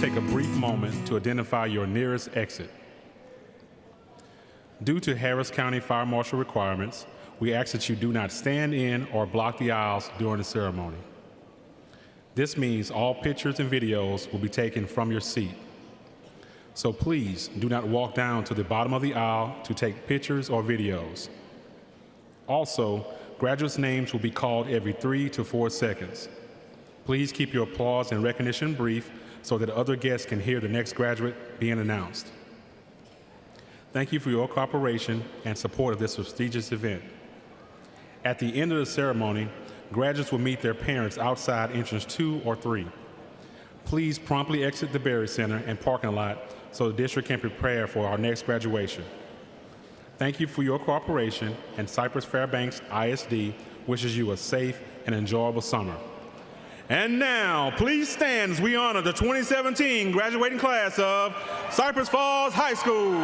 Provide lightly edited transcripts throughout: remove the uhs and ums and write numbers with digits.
take a brief moment to identify your nearest exit. Due to Harris County Fire Marshal requirements, we ask that you do not stand in or block the aisles during the ceremony. This means all pictures and videos will be taken from your seat. So please do not walk down to the bottom of the aisle to take pictures or videos. Also, graduates' names will be called every 3 to 4 seconds. Please keep your applause and recognition brief so that other guests can hear the next graduate being announced. Thank you for your cooperation and support of this prestigious event. At the end of the ceremony, graduates will meet their parents outside entrance 2 or 3. Please promptly exit the Berry Center and parking lot so the district can prepare for our next graduation. Thank you for your cooperation, and Cypress-Fairbanks ISD wishes you a safe and enjoyable summer. And now, please stand as we honor the 2017 graduating class of Cypress Falls High School.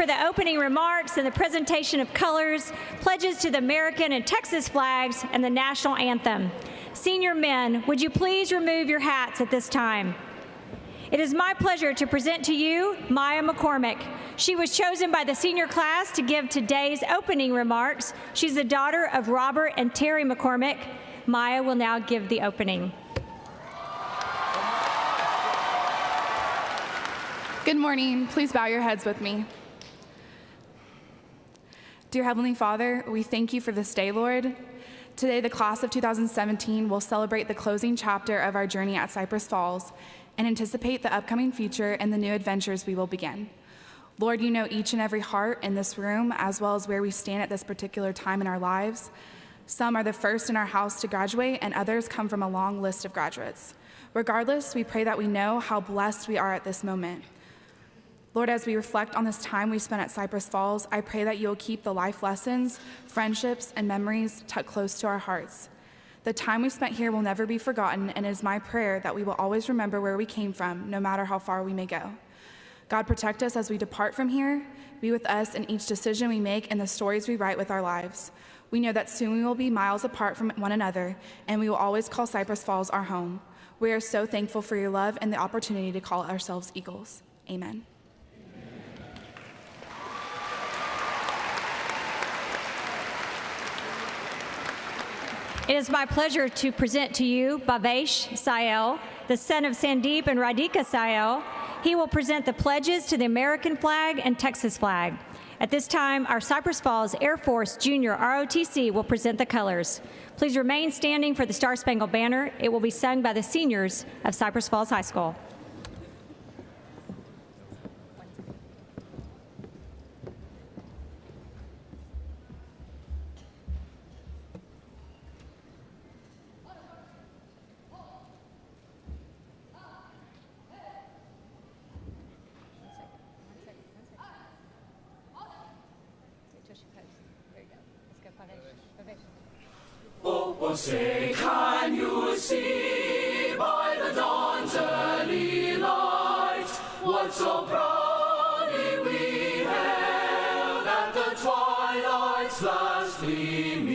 the opening remarks and the presentation of colors, pledges to the American and Texas flags, and the national anthem. Senior men, would you please remove your hats at this time? It is my pleasure to present to you Maya McCormick. She was chosen by the senior class to give today's opening remarks. She's the daughter of Robert and Terry McCormick. Maya will now give the opening. Good morning. Please bow your heads with me. Dear Heavenly Father, we thank you for this day, Lord. Today, the class of 2017 will celebrate the closing chapter of our journey at Cypress Falls and anticipate the upcoming future and the new adventures we will begin. Lord, you know each and every heart in this room, as well as where we stand at this particular time in our lives. Some are the first in our house to graduate, and others come from a long list of graduates. Regardless, we pray that we know how blessed we are at this moment. Lord, as we reflect on this time we spent at Cypress Falls, I pray that you'll keep the life lessons, friendships, and memories tucked close to our hearts. The time we spent here will never be forgotten, and it is my prayer that we will always remember where we came from, no matter how far we may go. God, protect us as we depart from here. Be with us in each decision we make and the stories we write with our lives. We know that soon we will be miles apart from one another, and we will always call Cypress Falls our home. We are so thankful for your love and the opportunity to call ourselves Eagles. Amen. It is my pleasure to present to you Bhavesh Sayal, the son of Sandeep and Radhika Sayal. He will present the pledges to the American flag and Texas flag. At this time, our Cypress Falls Air Force Junior ROTC will present the colors. Please remain standing for the Star Spangled Banner. It will be sung by the seniors of Cypress Falls High School. Oh, say, can you see by the dawn's early light what so proudly we hailed at the twilight's last gleaming,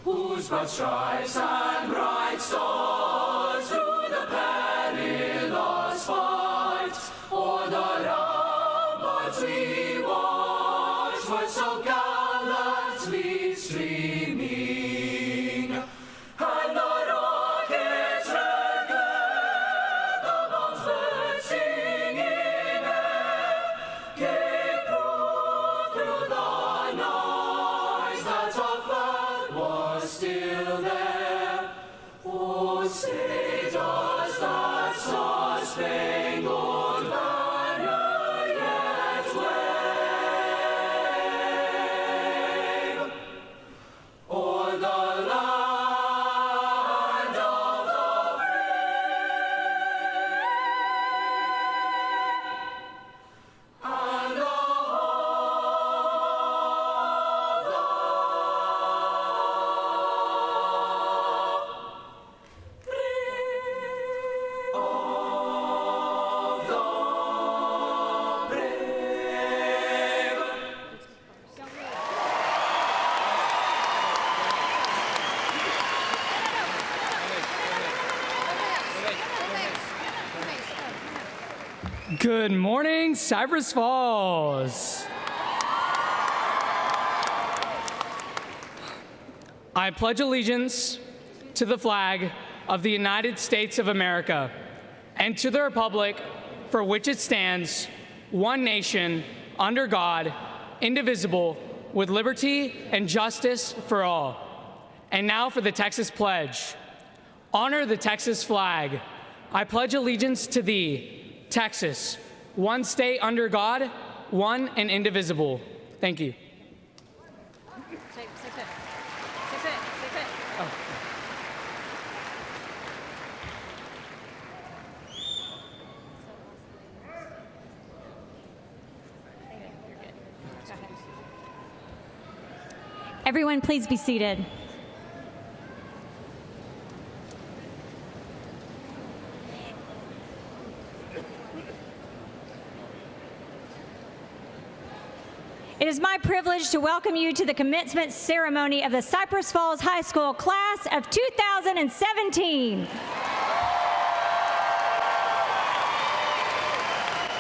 whose broad stripes and bright stars through the perilous fight o'er the ramparts we watched were so gallantly streaming. Good morning, Cypress Falls. I pledge allegiance to the flag of the United States of America and to the republic for which it stands, one nation, under God, indivisible, with liberty and justice for all. And now for the Texas Pledge. Honor the Texas flag. I pledge allegiance to thee, Texas, one state under God, one and indivisible. Thank you. Oh. Everyone, please be seated. It is my privilege to welcome you to the commencement ceremony of the Cypress Falls High School class of 2017.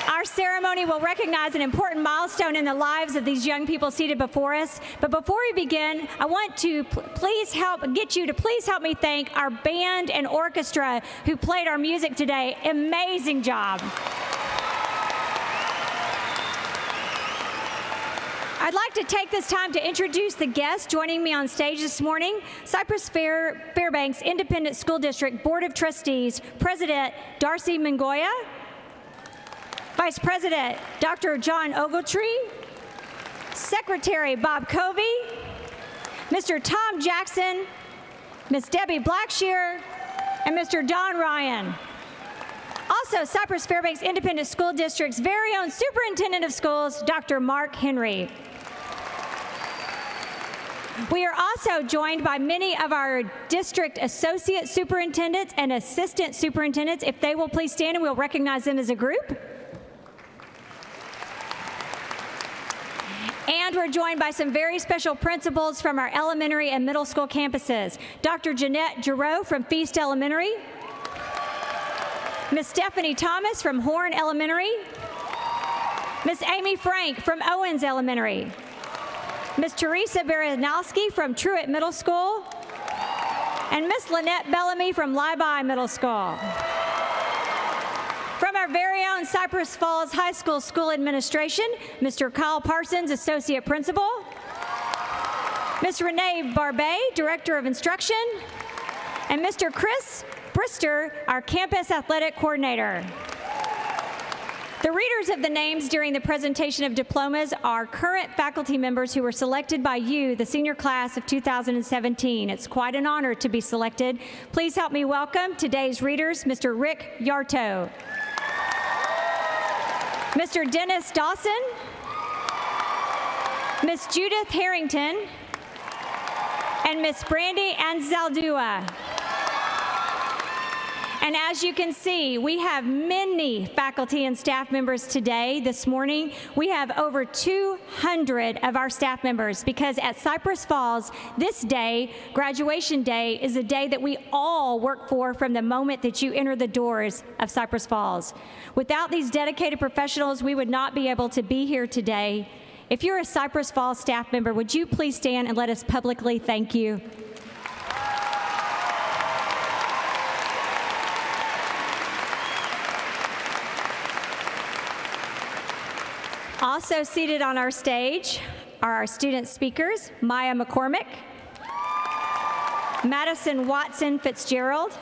Our ceremony will recognize an important milestone in the lives of these young people seated before us. But before we begin, I want to please help me thank our band and orchestra who played our music today. Amazing job. I'd like to take this time to introduce the guests joining me on stage this morning. Cypress-Fairbanks Independent School District Board of Trustees, President Darcy Mangoya, Vice President Dr. John Ogletree, Secretary Bob Covey, Mr. Tom Jackson, Ms. Debbie Blackshear, and Mr. Don Ryan. Also, Cypress-Fairbanks Independent School District's very own Superintendent of Schools, Dr. Mark Henry. We are also joined by many of our district associate superintendents and assistant superintendents. If they will please stand, and we'll recognize them as a group. And we're joined by some very special principals from our elementary and middle school campuses. Dr. Jeanette Giroux from Feast Elementary, Ms. Stephanie Thomas from Horn Elementary, Ms. Amy Frank from Owens Elementary, Ms. Teresa Baranowski from Truett Middle School, and Ms. Lynette Bellamy from Libi Middle School. From our very own Cypress Falls High School School Administration, Mr. Kyle Parsons, Associate Principal, Ms. Renee Barbet, Director of Instruction, and Mr. Chris Brister, our Campus Athletic Coordinator. The readers of the names during the presentation of diplomas are current faculty members who were selected by you, the senior class of 2017. It's quite an honor to be selected. Please help me welcome today's readers, Mr. Rick Yarto, Mr. Dennis Dawson, Miss Judith Harrington, and Miss Brandy Anzaldua. And as you can see, we have many faculty and staff members today, this morning. We have over 200 of our staff members because at Cypress Falls, this day, graduation day, is a day that we all work for from the moment that you enter the doors of Cypress Falls. Without these dedicated professionals, we would not be able to be here today. If you're a Cypress Falls staff member, would you please stand and let us publicly thank you? Also seated on our stage are our student speakers, Maya McCormick, Madison Watson Fitzgerald.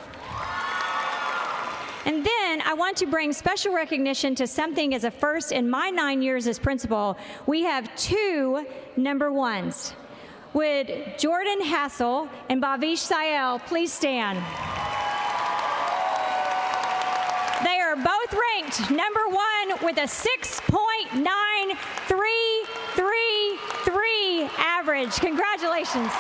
And then I want to bring special recognition to something as a first in my 9 years as principal. We have 2 number ones. Would Jordan Hassel and Bavish Sayel please stand? They are both ranked number 1 with a 6.9333 average. Congratulations.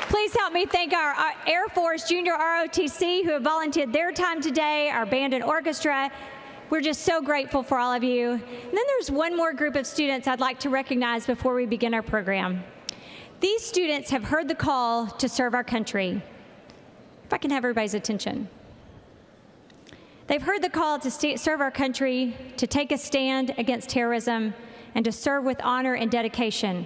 Please help me thank our Air Force Junior ROTC who have volunteered their time today, our band and orchestra. We're just so grateful for all of you. And then there's one more group of students I'd like to recognize before we begin our program. These students have heard the call to serve our country. If I can have everybody's attention. They've heard the call to serve our country, to take a stand against terrorism, and to serve with honor and dedication.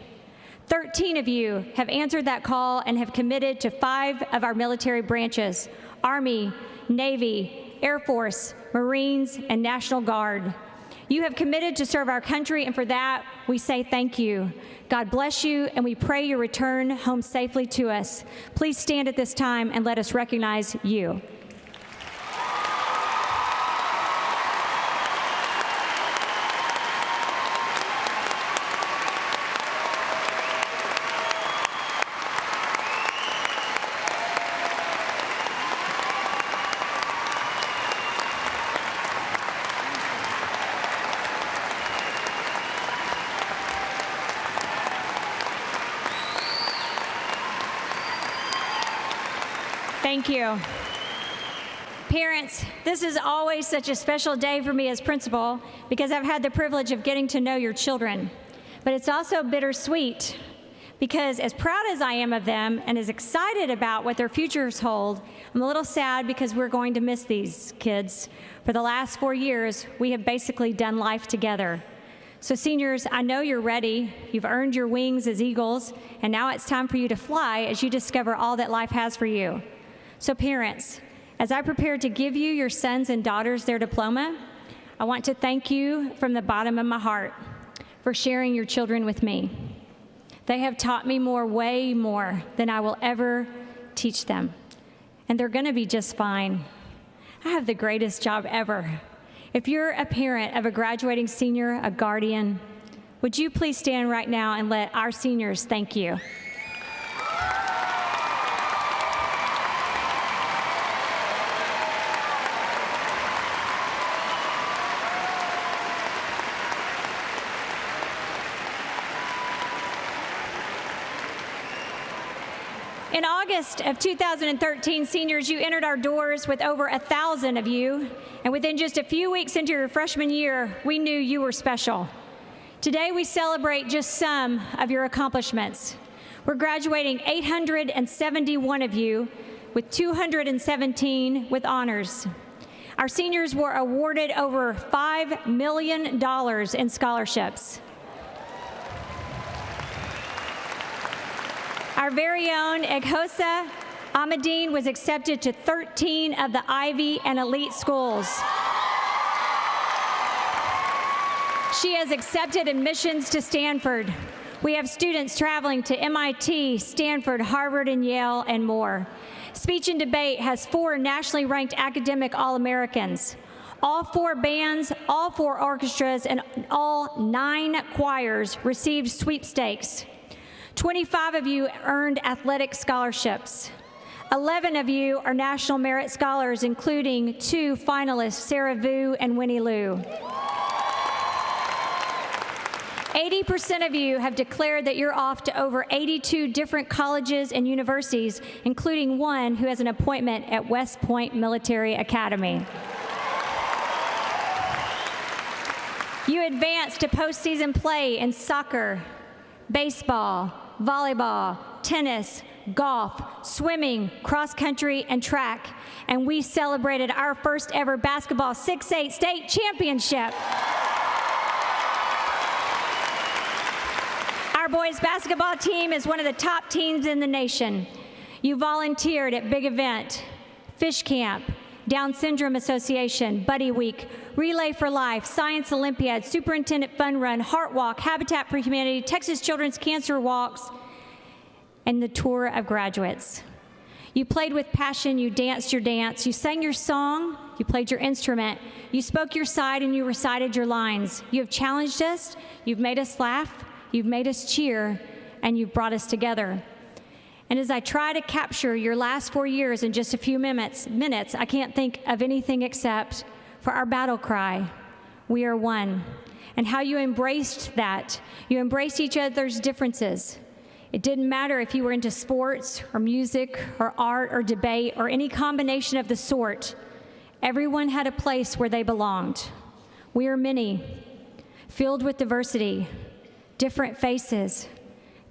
13 of you have answered that call and have committed to 5 of our military branches: Army, Navy, Air Force, Marines, and National Guard. You have committed to serve our country, and for that, we say thank you. God bless you, and we pray you return home safely to us. Please stand at this time and let us recognize you. Thank you. Parents, this is always such a special day for me as principal because I've had the privilege of getting to know your children. But it's also bittersweet because as proud as I am of them and as excited about what their futures hold, I'm a little sad because we're going to miss these kids. For the last 4 years, we have basically done life together. So seniors, I know you're ready. You've earned your wings as eagles, and now it's time for you to fly as you discover all that life has for you. So parents, as I prepare to give you your sons and daughters their diploma, I want to thank you from the bottom of my heart for sharing your children with me. They have taught me way more than I will ever teach them. And they're gonna be just fine. I have the greatest job ever. If you're a parent of a graduating senior, a guardian, would you please stand right now and let our seniors thank you? In August of 2013, seniors, you entered our doors with over 1,000 of you, and within just a few weeks into your freshman year, we knew you were special. Today, we celebrate just some of your accomplishments. We're graduating 871 of you, with 217 with honors. Our seniors were awarded over $5 million in scholarships. Our very own Eghosa Ahmadine was accepted to 13 of the Ivy and elite schools. She has accepted admissions to Stanford. We have students traveling to MIT, Stanford, Harvard, and Yale, and more. Speech and Debate has 4 nationally ranked academic All-Americans. All 4 bands, all 4 orchestras, and all 9 choirs received sweepstakes. 25 of you earned athletic scholarships. 11 of you are National Merit Scholars, including 2 finalists, Sarah Vu and Winnie Liu. 80% of you have declared that you're off to over 82 different colleges and universities, including one who has an appointment at West Point Military Academy. You advanced to postseason play in soccer, baseball, volleyball, tennis, golf, swimming, cross country, and track. And we celebrated our first ever basketball 6A state championship. Our boys basketball team is one of the top teams in the nation. You volunteered at Big Event, Fish Camp, Down Syndrome Association, Buddy Week, Relay for Life, Science Olympiad, Superintendent Fun Run, Heart Walk, Habitat for Humanity, Texas Children's Cancer Walks, and the Tour of Graduates. You played with passion, you danced your dance, you sang your song, you played your instrument, you spoke your side, and you recited your lines. You have challenged us, you've made us laugh, you've made us cheer, and you've brought us together. And as I try to capture your last 4 years in just a few minutes, I can't think of anything except for our battle cry, we are one, and how you embraced that. You embraced each other's differences. It didn't matter if you were into sports or music or art or debate or any combination of the sort. Everyone had a place where they belonged. We are many, filled with diversity, different faces,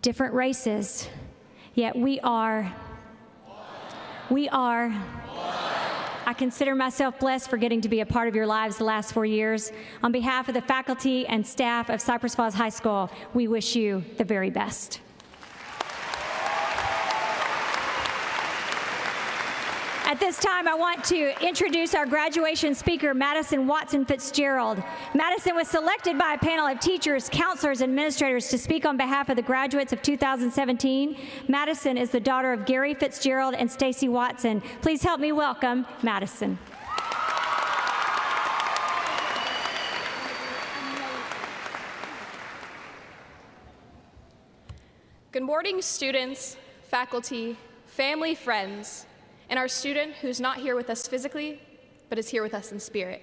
different races, yet we are. I consider myself blessed for getting to be a part of your lives the last 4 years. On behalf of the faculty and staff of Cypress Falls High School, we wish you the very best. At this time, I want to introduce our graduation speaker, Madison Watson Fitzgerald. Madison was selected by a panel of teachers, counselors, and administrators to speak on behalf of the graduates of 2017. Madison is the daughter of Gary Fitzgerald and Stacy Watson. Please help me welcome Madison. Good morning, students, faculty, family, friends, and our student who's not here with us physically, but is here with us in spirit.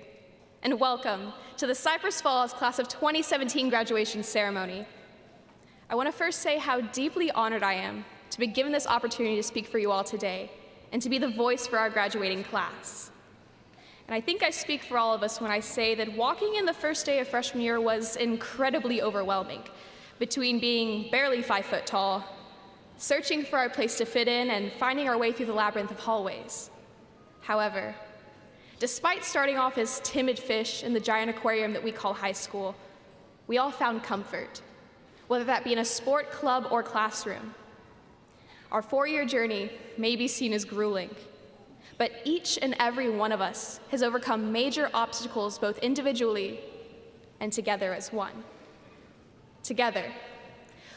And welcome to the Cypress Falls Class of 2017 graduation ceremony. I want to first say how deeply honored I am to be given this opportunity to speak for you all today and to be the voice for our graduating class. And I think I speak for all of us when I say that walking in the first day of freshman year was incredibly overwhelming, between being barely 5 foot tall, searching for our place to fit in, and finding our way through the labyrinth of hallways. However, despite starting off as timid fish in the giant aquarium that we call high school, we all found comfort, whether that be in a sport, club, or classroom. Our 4-year journey may be seen as grueling, but each and every one of us has overcome major obstacles both individually and together as one. Together,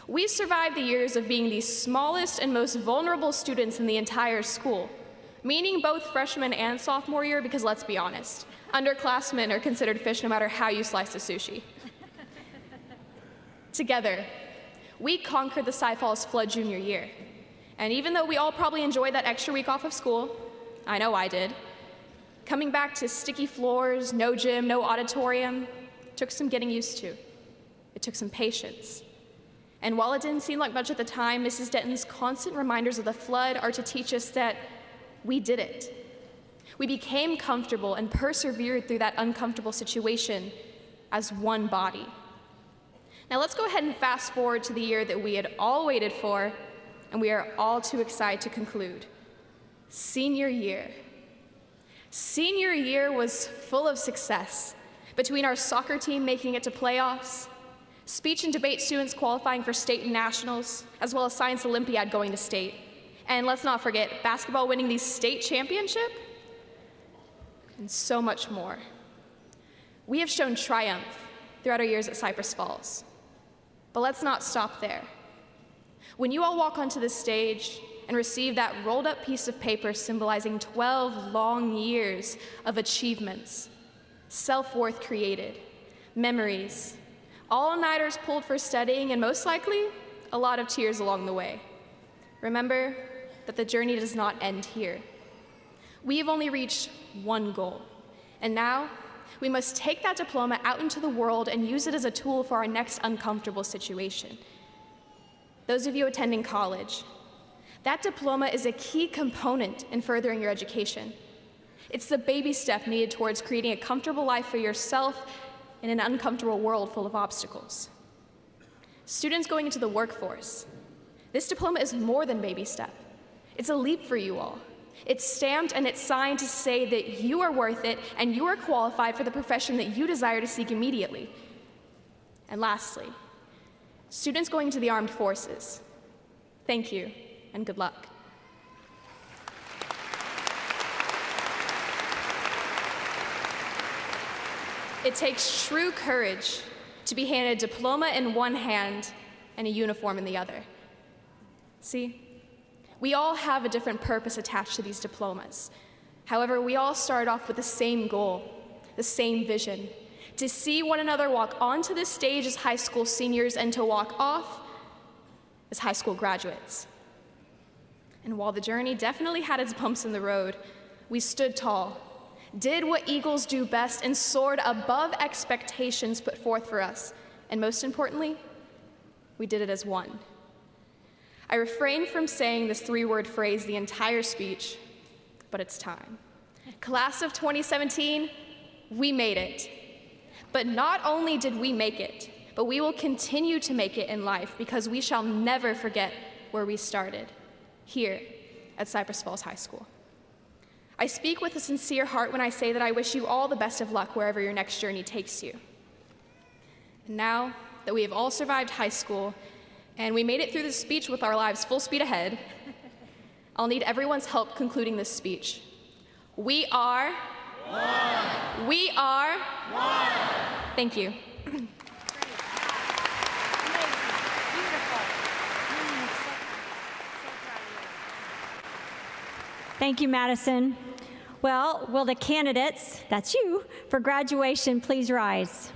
we survived the years of being the smallest and most vulnerable students in the entire school, meaning both freshman and sophomore year, because let's be honest, underclassmen are considered fish no matter how you slice the sushi. Together, we conquered the Cypress Falls flood junior year. And even though we all probably enjoyed that extra week off of school, I know I did, coming back to sticky floors, no gym, no auditorium, took some getting used to. It took some patience. And while it didn't seem like much at the time, Mrs. Denton's constant reminders of the flood are to teach us that we did it. We became comfortable and persevered through that uncomfortable situation as one body. Now let's go ahead and fast forward to the year that we had all waited for, and we are all too excited to conclude. Senior year. Senior year was full of success, between our soccer team making it to playoffs, speech and debate students qualifying for state and nationals, as well as science Olympiad going to state. And let's not forget basketball winning the state championship, and so much more. We have shown triumph throughout our years at Cypress Falls. But let's not stop there. When you all walk onto the stage and receive that rolled up piece of paper symbolizing 12 long years of achievements, self-worth created, memories, all-nighters pulled for studying, and most likely, a lot of tears along the way, remember that the journey does not end here. We have only reached one goal, and now we must take that diploma out into the world and use it as a tool for our next uncomfortable situation. Those of you attending college, that diploma is a key component in furthering your education. It's the baby step needed towards creating a comfortable life for yourself in an uncomfortable world full of obstacles. Students going into the workforce, this diploma is more than baby step. It's a leap for you all. It's stamped and it's signed to say that you are worth it and you are qualified for the profession that you desire to seek immediately. And lastly, students going to the armed forces, thank you and good luck. It takes true courage to be handed a diploma in one hand and a uniform in the other. See? We all have a different purpose attached to these diplomas. However, we all start off with the same goal, the same vision, to see one another walk onto this stage as high school seniors and to walk off as high school graduates. And while the journey definitely had its bumps in the road, we stood tall, did what eagles do best, and soared above expectations put forth for us. And most importantly, we did it as one. I refrained from saying this 3-word phrase the entire speech, but it's time. Class of 2017, we made it. But not only did we make it, but we will continue to make it in life because we shall never forget where we started, here at Cypress Falls High School. I speak with a sincere heart when I say that I wish you all the best of luck wherever your next journey takes you. And now that we have all survived high school, and we made it through this speech with our lives full speed ahead, I'll need everyone's help concluding this speech. We are one. We are one. Thank you. Thank you, Madison. Well, will the candidates, that's you, for graduation please rise?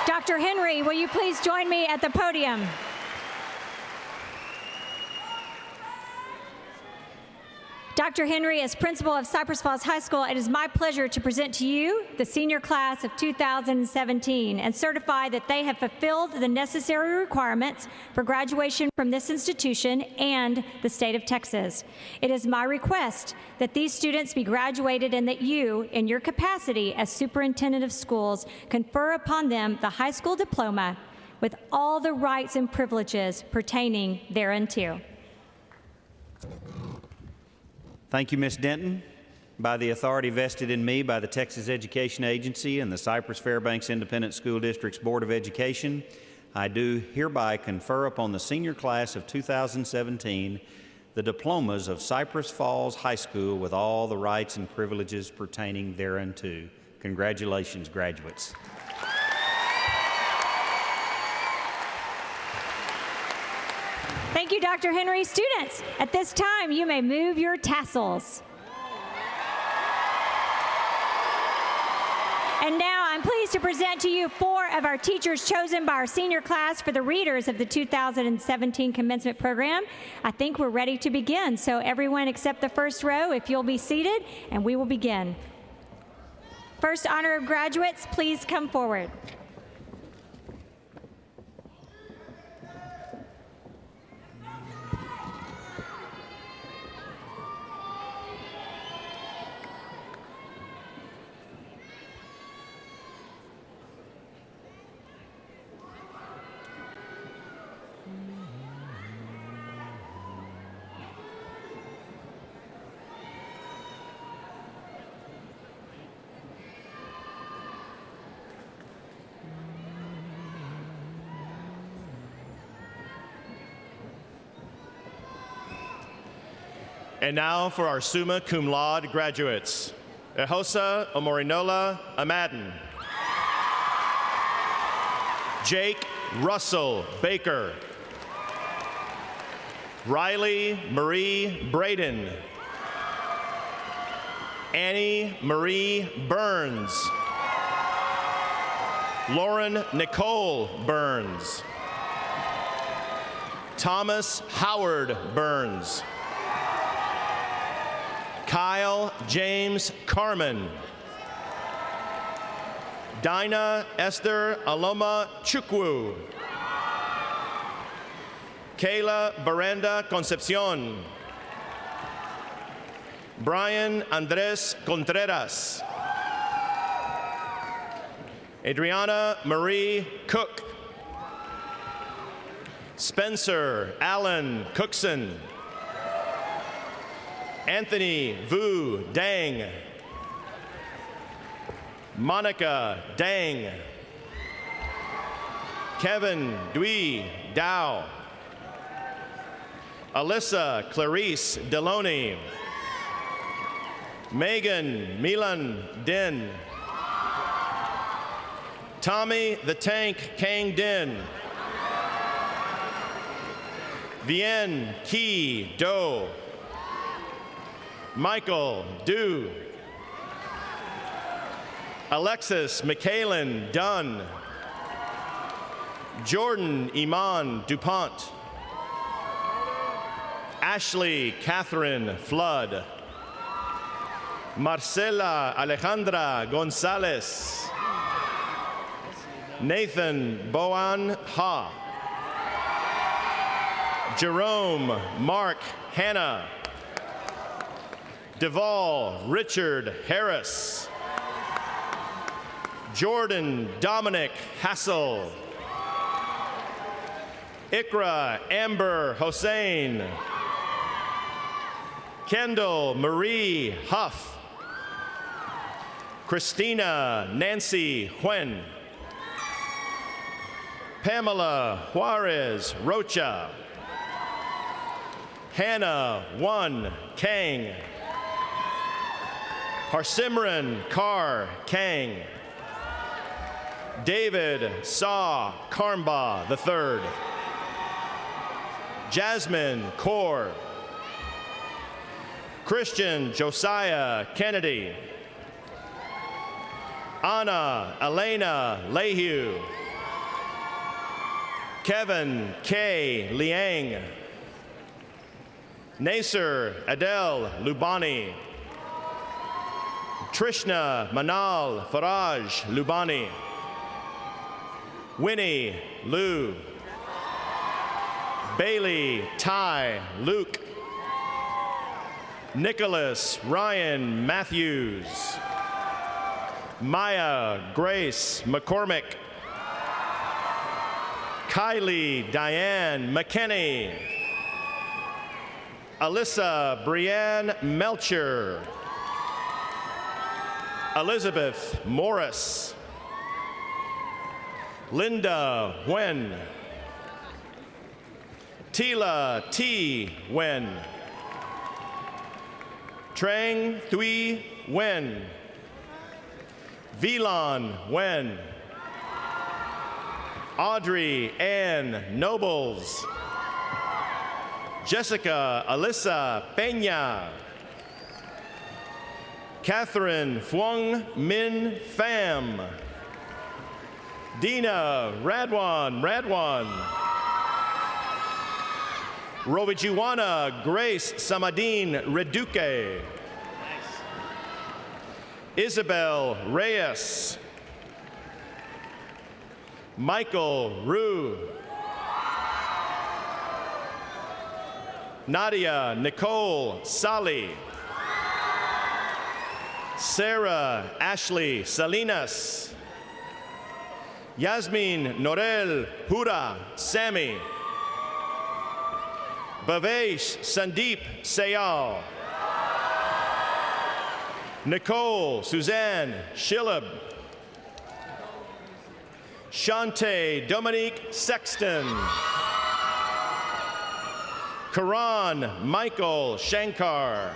Dr. Henry, will you please join me at the podium? Dr. Henry, as principal of Cypress Falls High School, it is my pleasure to present to you the senior class of 2017 and certify that they have fulfilled the necessary requirements for graduation from this institution and the state of Texas. It is my request that these students be graduated and that you, in your capacity as superintendent of schools, confer upon them the high school diploma with all the rights and privileges pertaining thereunto. Thank you, Ms. Denton. By the authority vested in me by the Texas Education Agency and the Cypress-Fairbanks Independent School District's Board of Education, I do hereby confer upon the senior class of 2017 the diplomas of Cypress Falls High School with all the rights and privileges pertaining thereunto. Congratulations, graduates. Thank you, Dr. Henry. Students, at this time, you may move your tassels. And now I'm pleased to present to you 4 of our teachers chosen by our senior class for the readers of the 2017 commencement program. I think we're ready to begin. So everyone except the first row, if you'll be seated, and we will begin. First honor of graduates, please come forward. And now for our summa cum laude graduates. Ehosa Omorinola Amadon. Jake Russell Baker. Riley Marie Braden. Annie Marie Burns. Lauren Nicole Burns. Thomas Howard Burns. Kyle James Carmen. Dinah Esther Aloma Chukwu. Kayla Baranda Concepcion. Brian Andres Contreras. Adriana Marie Cook. Spencer Allen Cookson. Anthony Vu Dang. Monica Dang. Kevin Dwee Dow. Alyssa Clarice Deloney. Megan Milan Din. Tommy the Tank Kang Din. Vien Ki Do. Michael Du. Alexis McKaylin Dunn. Jordan Iman DuPont. Ashley Catherine Flood. Marcela Alejandra Gonzalez. Nathan Boan Ha. Jerome Mark Hanna. Deval Richard Harris. Jordan Dominic Hassel. Ikra Amber Hossein. Kendall Marie Huff. Christina Nancy Huen. Pamela Juarez Rocha. Hannah One Kang. Harsimran Kar Kang. David Saw Karmba III. Jasmine Kaur. Christian Josiah Kennedy. Anna Elena Lehue. Kevin K. Liang. Nasser Adel Lubani. Trishna Manal Faraj Lubani. Winnie Lu. Bailey Ty Luke. Nicholas Ryan Matthews. Maya Grace McCormick. Kylie Diane McKinney. Alyssa Brianne Melcher. Elizabeth Morris. Linda Wen. Tila T. Wen. Trang Thuy Wen. Vilon Wen. Audrey Ann Nobles. Jessica Alyssa Peña. Catherine Phuong Min Pham. Dina Radwan. Rovijuana Grace Samadine Reduque. Isabel Reyes. Michael Rue. Nadia Nicole Sali. Sarah Ashley Salinas. Yasmin Norel Hura Sami. Bhavesh Sandeep Sayal. Nicole Suzanne Shillab. Shante Dominique Sexton. Karan Michael Shankar.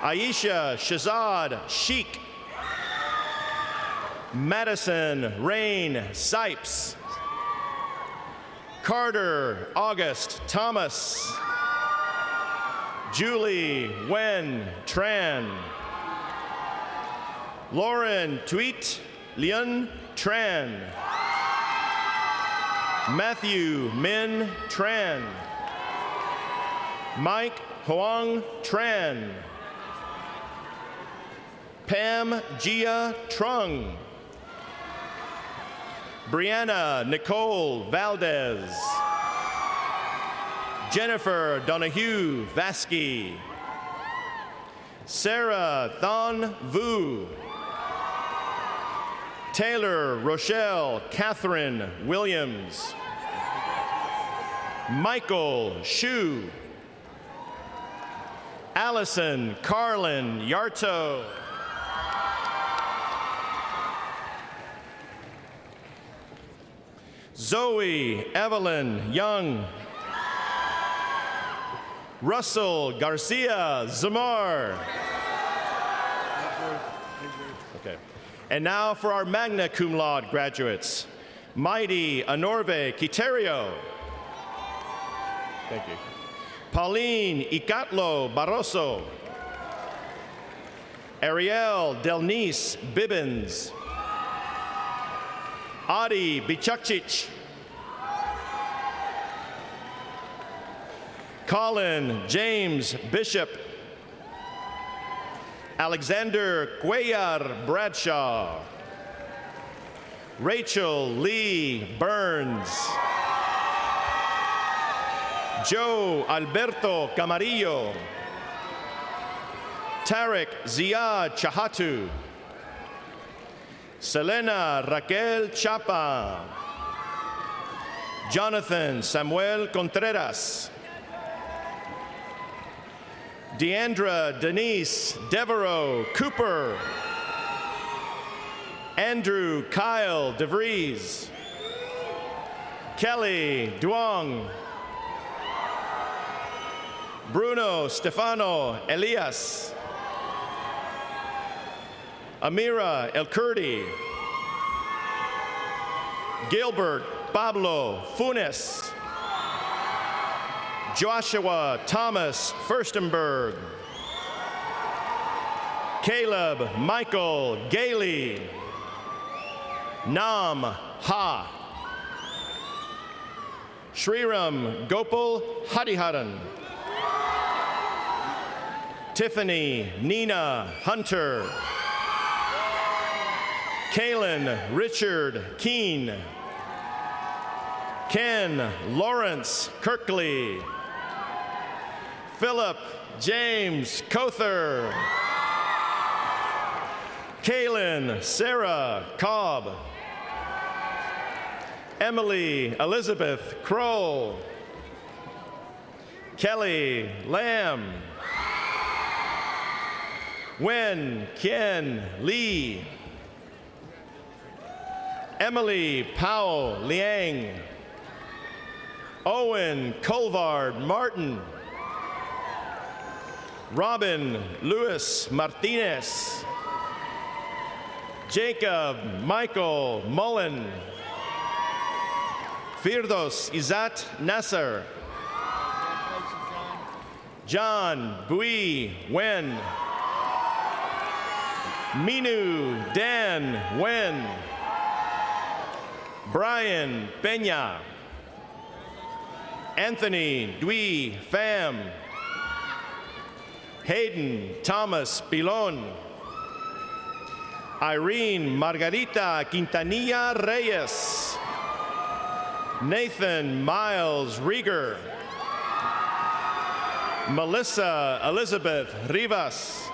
Aisha Shazad Sheik. Madison Rain Sipes. Carter August Thomas. Julie Wen Tran. Lauren Tweet Lian Tran. Matthew Min Tran. Mike Hoang Tran. Pam Gia Trung. Brianna Nicole Valdez. Jennifer Donahue Vasky. Sarah Thon Vu. Taylor Rochelle Catherine Williams. Michael Shu. Allison Carlin Yarto. Zoe Evelyn Young. Russell Garcia Zamar. Okay. And now for our magna cum laude graduates. Mighty Anorve Quiterio. Thank you. Pauline Icatlo Barroso. Ariel Delnice Bibbins. Adi Bichakchich. Colin James Bishop. Alexander Cuellar Bradshaw. Rachel Lee Burns. Joe Alberto Camarillo. Tarek Ziad Chahatu. Selena Raquel Chapa. Jonathan Samuel Contreras. Deandra Denise Devereaux Cooper. Andrew Kyle DeVries. Kelly Duong. Bruno Stefano Elias. Amira El Kurdi. Gilbert Pablo Funes. Joshua Thomas Furstenberg. Caleb Michael Gailey. Nam Ha. Shriram Gopal Hariharan. Tiffany Nina Hunter. Kalen Richard Keene. Ken Lawrence Kirkley. Philip James Kother. Kaylin Sarah Cobb. Emily Elizabeth Kroll. Kelly Lamb. Wen Kien Lee. Emily Powell Liang. Owen Colvard Martin. Robin Luis Martinez. Jacob Michael Mullen. Firdos Izat Nasser. John Bui Wen. Minu Dan Wen. Brian Peña. Anthony Dui Pham. Hayden Thomas Pilon. Irene Margarita Quintanilla Reyes. Nathan Miles Rieger. Melissa Elizabeth Rivas.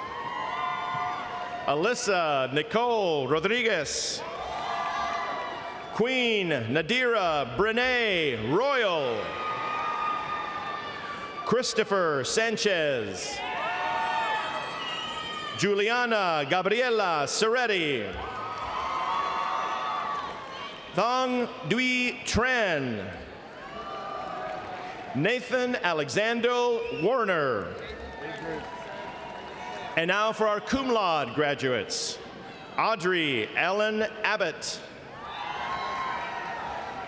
Alyssa Nicole Rodriguez. Queen Nadira Brene Royal. Christopher Sanchez. Juliana Gabriela Soretti. Thong Dui Tran. Nathan Alexander Warner. And now for our cum laude graduates. Audrey Ellen Abbott.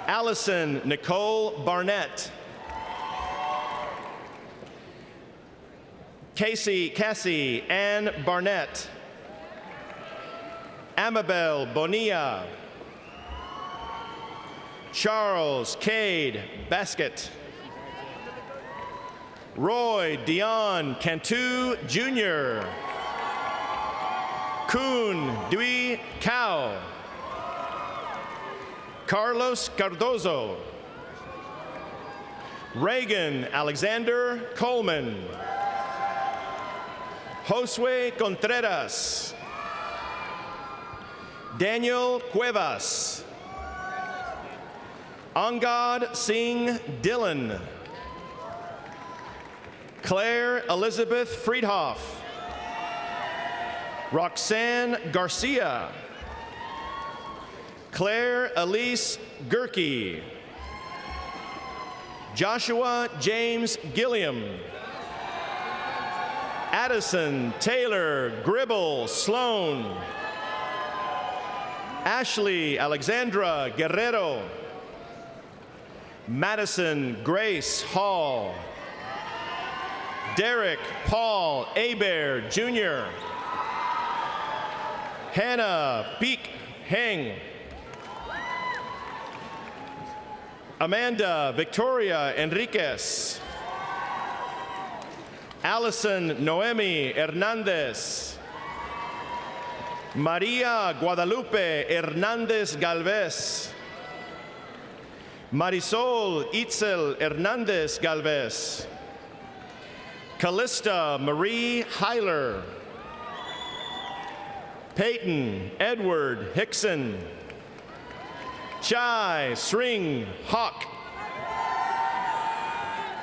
Allison Nicole Barnett. Cassie Ann Barnett. Amabel Bonilla. Charles Cade Basket. Roy Dion Cantu Jr. Kuhn Dui Cao. Carlos Cardozo. Reagan Alexander Coleman. Josue Contreras. Daniel Cuevas. Angad Singh Dillon. Claire Elizabeth Friedhoff. Roxanne Garcia. Claire Elise Gerke. Joshua James Gilliam. Addison Taylor Gribble Sloan. Ashley Alexandra Guerrero. Madison Grace Hall. Derek Paul Hebert Jr. Hannah Peek Heng. Amanda Victoria Enriquez. Allison Noemi Hernandez. Maria Guadalupe Hernandez Galvez. Marisol Itzel Hernandez Galvez. Callista Marie Heiler. Peyton Edward Hickson. Chai Sring Hawk.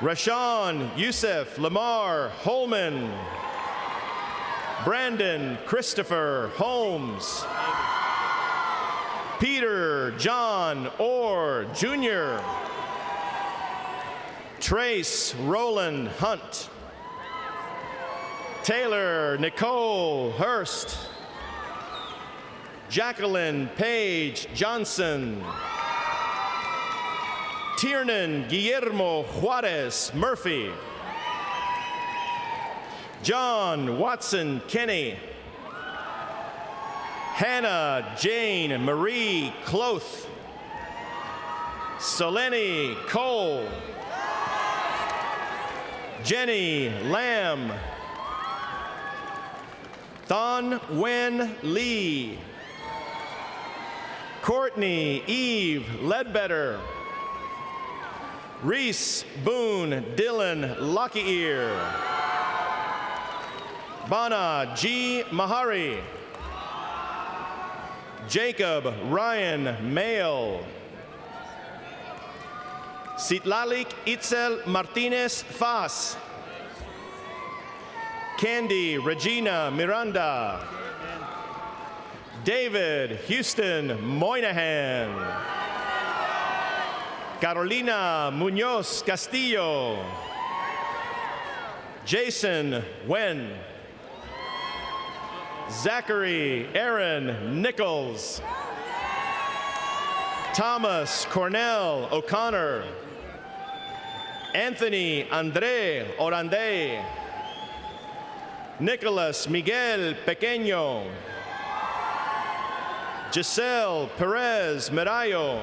Rashawn Youssef Lamar Holman. Brandon Christopher Holmes. Peter John Orr Jr. Trace Roland Hunt. Taylor Nicole Hurst. Jacqueline Page Johnson. Tiernan Guillermo Juarez Murphy. John Watson Kenny. Hannah Jane Marie Cloth. Soleni Cole. Jenny Lamb. Thon Wen Lee. Courtney Eve Ledbetter. Reese Boone Dylan Lockyear. Bana G. Mahari. Jacob Ryan Mail. Citlalik Itzel Martinez Fas. Candy Regina Miranda. David Houston Moynihan. Carolina Munoz Castillo. Jason Wen. Zachary Aaron Nichols. Thomas Cornell O'Connor. Anthony Andre Orande. Nicholas Miguel Pequeño. Giselle Perez Merayo.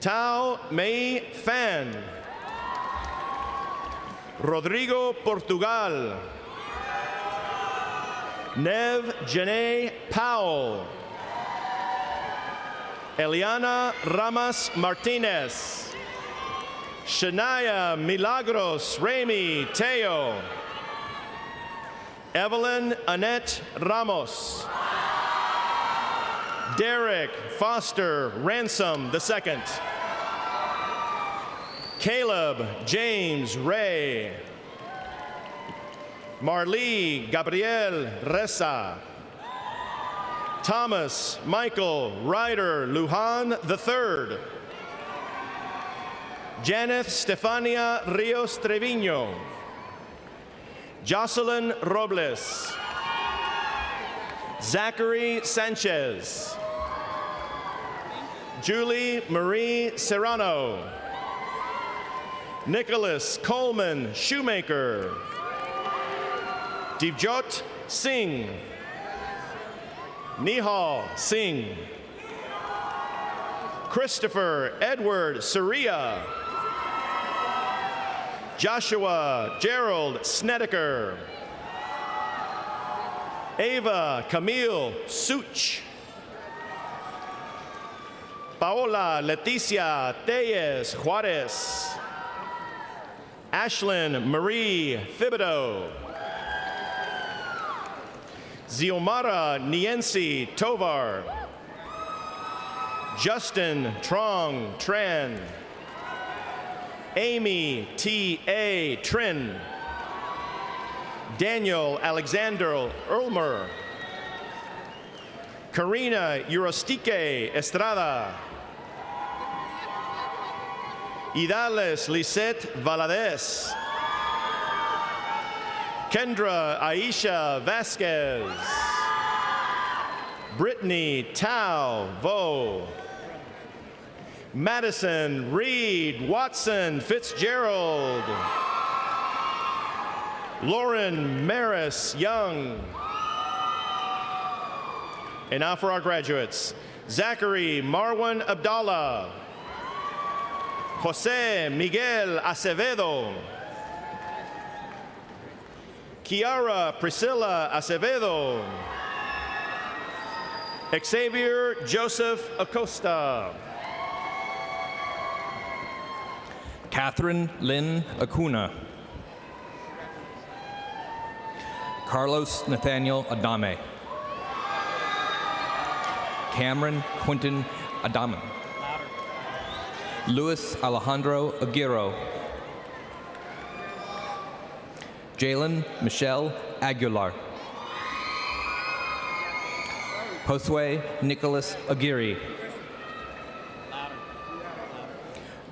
Tao Mei Fan. Rodrigo Portugal. Nev Janae Powell. Eliana Ramas Martinez. Shania Milagros Remy Teo. Evelyn Annette Ramos. Derek Foster Ransom II. Caleb James Ray. Marlee Gabriel Reza. Thomas Michael Ryder Lujan III. Janeth Stefania Rios Trevino. Jocelyn Robles. Zachary Sanchez. Julie Marie Serrano. Nicholas Coleman Shoemaker. Divjot Singh. Nihal Singh. Christopher Edward Surya. Joshua Gerald Snedeker. Ava Camille Such. Paola Leticia Tellez Juarez. Ashlyn Marie Thibodeau. Ziomara Niensi Tovar. Justin Trong Tran. Amy T.A. Trin. Daniel Alexander Ulmer. Karina Eurostique Estrada. Idales Lisette Valadez. Kendra Aisha Vasquez. Brittany Tao Vo. Madison Reed Watson Fitzgerald. Lauren Maris Young. And now for our graduates. Zachary Marwan Abdallah. Jose Miguel Acevedo. Kiara Priscilla Acevedo. Xavier Joseph Acosta. Catherine Lynn Acuna. Carlos Nathaniel Adame. Cameron Quinton Adaman. Luis Alejandro Aguirre. Jalen Michelle Aguilar. Josue Nicholas Aguirre.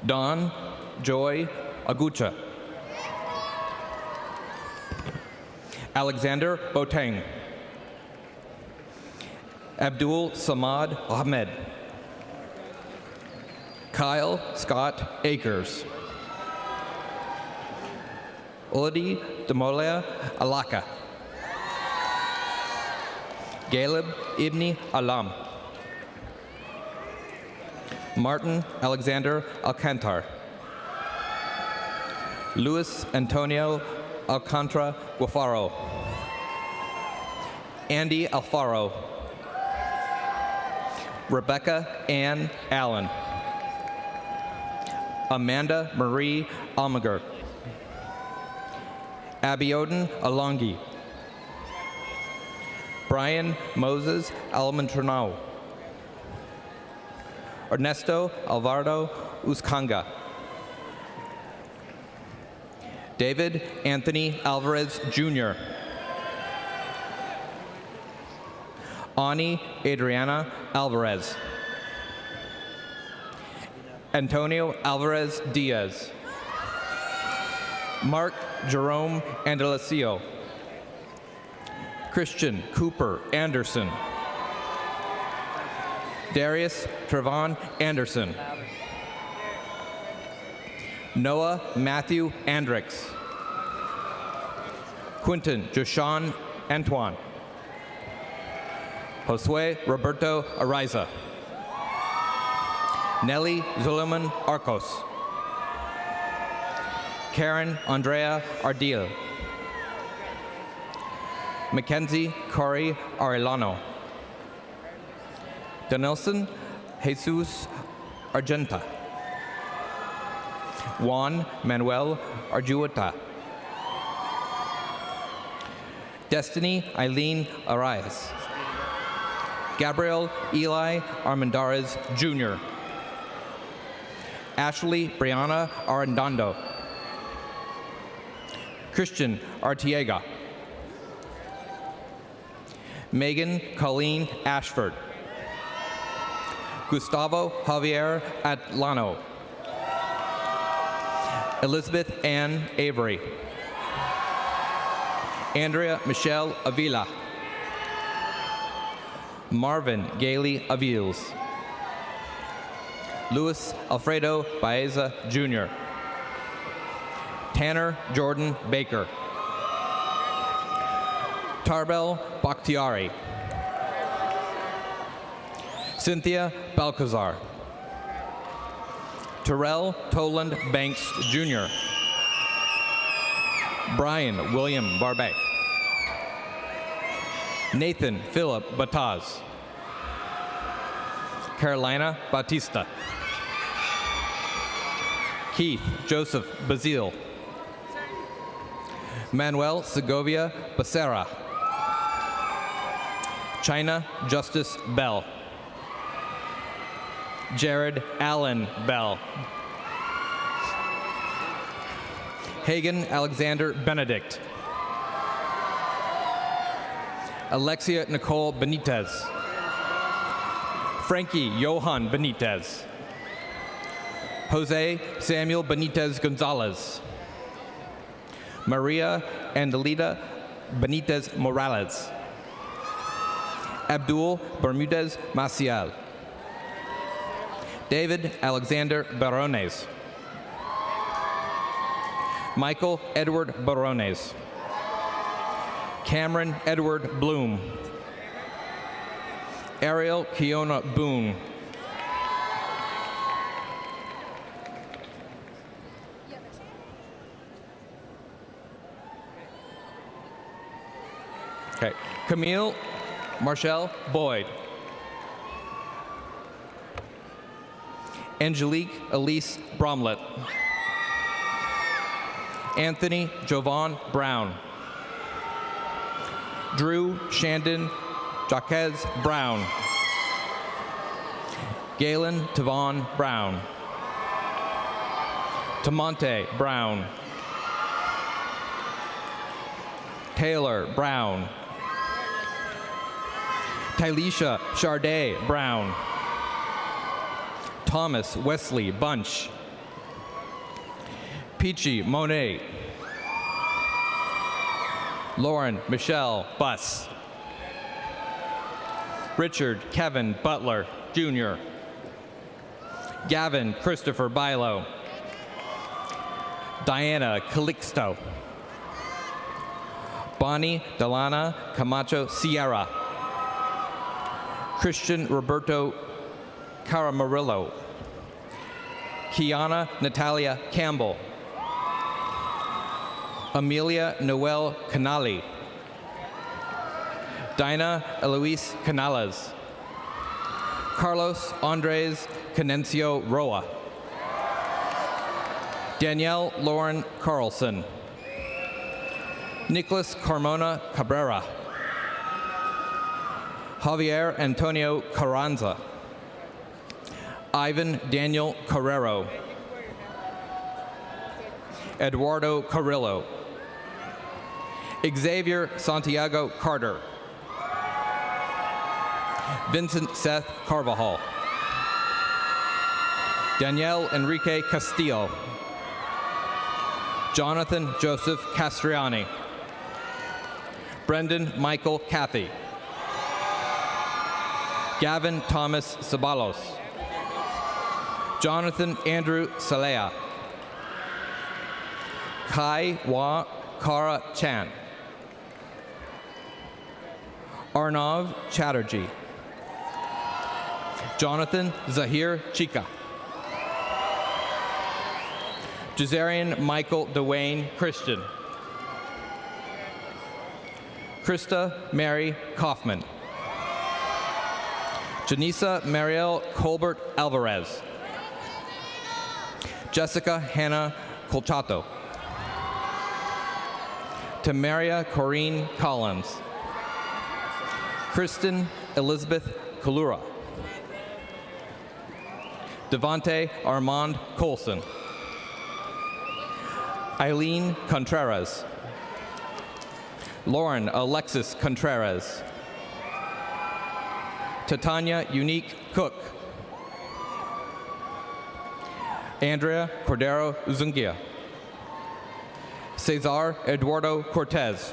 Don Joy Agucha. Alexander Boteng. Abdul Samad Ahmed. Kyle Scott Akers. Oladi Demolia Alaka. Galeb Ibni Alam. Martin Alexander Alcantar. Luis Antonio Alcantara Guafaro. Andy Alfaro. Rebecca Ann Allen. Amanda Marie Almager. Abiodun Alongi. Brian Moses Almantronau. Ernesto Alvaro Uzcanga. David Anthony Alvarez Jr. Ani Adriana Alvarez. Antonio Alvarez Diaz. Mark Jerome Andalacio. Christian Cooper Anderson. Darius Trevon Anderson. Noah Matthew Andrix. Quinton Joshawn Antoine. Josue Roberto Ariza. Nelly Zuliman Arcos. Karen Andrea Ardil. Mackenzie Corey Arellano. Danilson Jesus Argenta. Juan Manuel Arjueta. Destiny Eileen Arias. Gabriel Eli Armendariz Jr. Ashley Brianna Arredondo. Christian Artiega. Megan Colleen Ashford. Gustavo Javier Atlano. Elizabeth Ann Avery. Andrea Michelle Avila. Marvin Gailey Aviles. Luis Alfredo Baeza Jr. Tanner Jordan Baker. Tarbell Bakhtiari. Cynthia Balcazar. Terrell Toland Banks Jr. Brian William Barbet. Nathan Philip Bataz. Carolina Batista. Keith Joseph Bazile. Manuel Segovia Becerra. China Justice Bell. Jared Allen Bell. Hagen Alexander Benedict. Alexia Nicole Benitez. Frankie Johan Benitez. Jose Samuel Benitez Gonzalez. Maria Andelita Benitez Morales. Abdul Bermudez Maciel. David Alexander Barones. Michael Edward Barones. Cameron Edward Bloom. Ariel Kiona Boone. Okay. Camille Marshall Boyd. Angelique Elise Bromlett. Anthony Jovan Brown. Drew Shandon Jaquez Brown. Galen Tavon Brown. Tamonte Brown. Taylor Brown. Tylisha Charday Brown. Thomas Wesley Bunch. Peachy Monet. Lauren Michelle Buss. Richard Kevin Butler, Jr. Gavin Christopher Bilo. Diana Calixto. Bonnie Delana Camacho Sierra. Christian Roberto Caramarillo. Kiana Natalia Campbell, Amelia Noel Canali, Dinah Eloise Canales, Carlos Andres Canencio Roa, Danielle Lauren Carlson, Nicholas Carmona Cabrera, Javier Antonio Carranza, Ivan Daniel Carrero, Eduardo Carrillo, Xavier Santiago Carter, Vincent Seth Carvajal, Danielle Enrique Castillo, Jonathan Joseph Castriani, Brendan Michael Cathy, Gavin Thomas Sabalos, Jonathan Andrew Salea, Kai Wa Kara Chan, Arnav Chatterjee, Jonathan Zahir Chica, Jazarian Michael Dwayne Christian, Krista Mary Kaufman, Janisa Mariel Colbert Alvarez, Jessica Hannah Colchato, Tamaria Corrine Collins, Kristen Elizabeth Kalura, Devonte Armand Colson, Eileen Contreras, Lauren Alexis Contreras, Titania Unique Cook, Andrea Cordero Uzungia, Cesar Eduardo Cortez,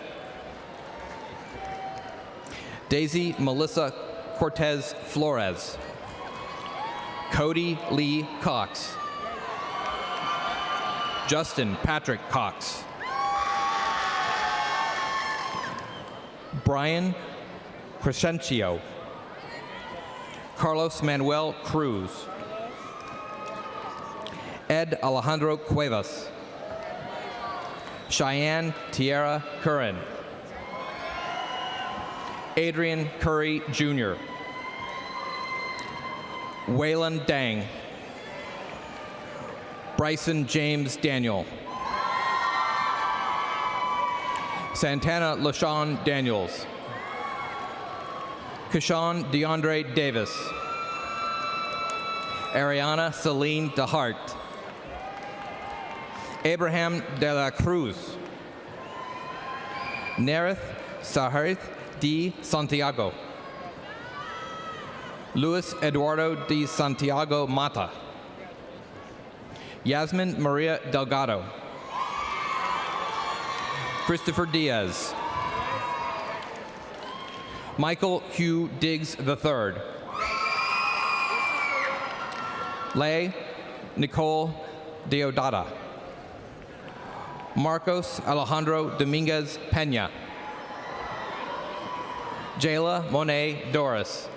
Daisy Melissa Cortez Flores, Cody Lee Cox, Justin Patrick Cox, Brian Crescencio, Carlos Manuel Cruz, Ed Alejandro Cuevas, Cheyenne Tierra Curran, Adrian Curry Jr., Waylon Dang, Bryson James Daniel, Santana LaShawn Daniels, Kashawn DeAndre Davis, Ariana Celine DeHart, Abraham de la Cruz, Nerith Saharith D. Santiago, Luis Eduardo D. Santiago Mata, Yasmin Maria Delgado, Christopher Diaz, Michael Hugh Diggs III, Leigh Nicole Deodata, Marcos Alejandro Dominguez Pena, Jayla Monet Doris,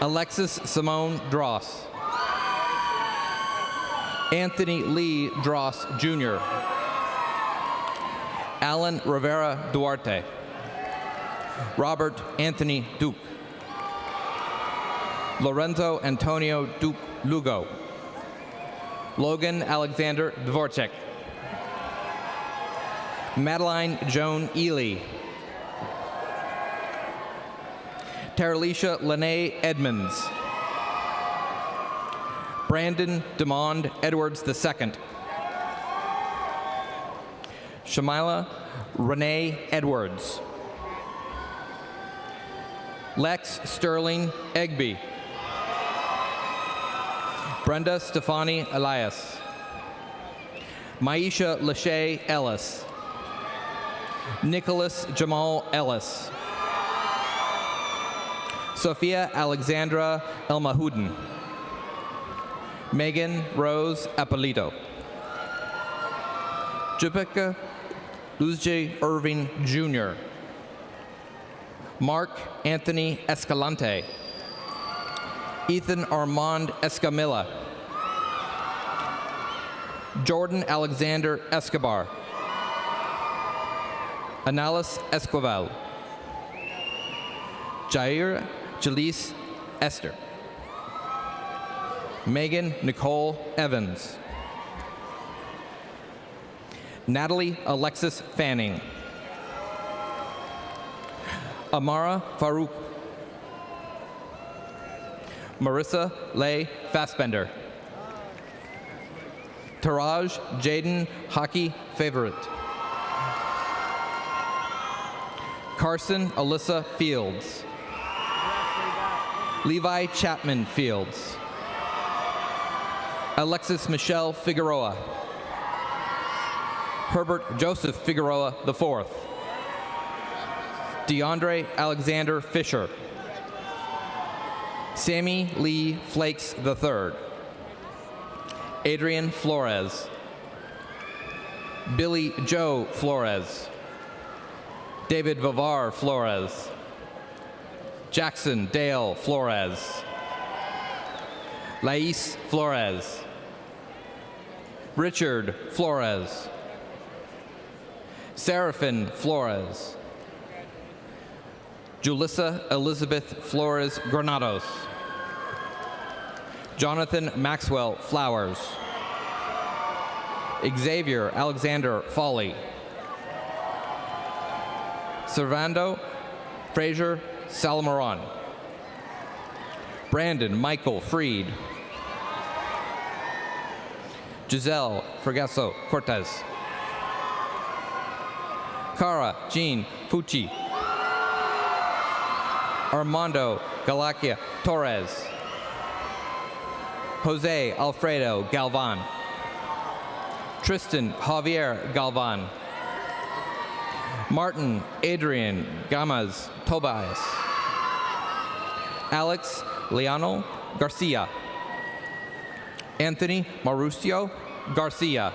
Alexis Simone Dross, Anthony Lee Dross Jr., Alan Rivera Duarte, Robert Anthony Duke, Lorenzo Antonio Duke Lugo, Logan Alexander Dvorchak, Madeline Joan Ely, Teralicia Lene Edmonds, Brandon Demond Edwards II, Shamila Renee Edwards, Lex Sterling Egby, Brenda Stefani Elias, Maisha Lachey Ellis, Nicholas Jamal Ellis, Sophia Alexandra Elmahuden, Megan Rose Apolito, Jupika Luzje Irving Jr., Mark Anthony Escalante, Ethan Armand Escamilla, Jordan Alexander Escobar. Analis Esquivel. Jair Jalise Esther. Megan Nicole Evans. Natalie Alexis Fanning. Amara Farouk. Marissa Leigh Fassbender. Taraj Jaden Hockey Favorite. Carson Alyssa Fields. Levi Chapman Fields. Alexis Michelle Figueroa. Herbert Joseph Figueroa IV. DeAndre Alexander Fisher. Sammy Lee Flakes III. Adrian Flores. Billy Joe Flores. David Vivar Flores. Jackson Dale Flores. Lais Flores. Richard Flores. Seraphin Flores. Julissa Elizabeth Flores Granados. Jonathan Maxwell Flowers. Xavier Alexander Foley. Servando Fraser Salamaron. Brandon Michael Freed. Giselle Fregasso Cortez. Cara Jean Fucci. Armando Galacia Torres. Jose Alfredo Galvan. Tristan Javier Galvan. Martin Adrian Gamaz Tobias. Alex Leano Garcia. Anthony Mauricio Garcia.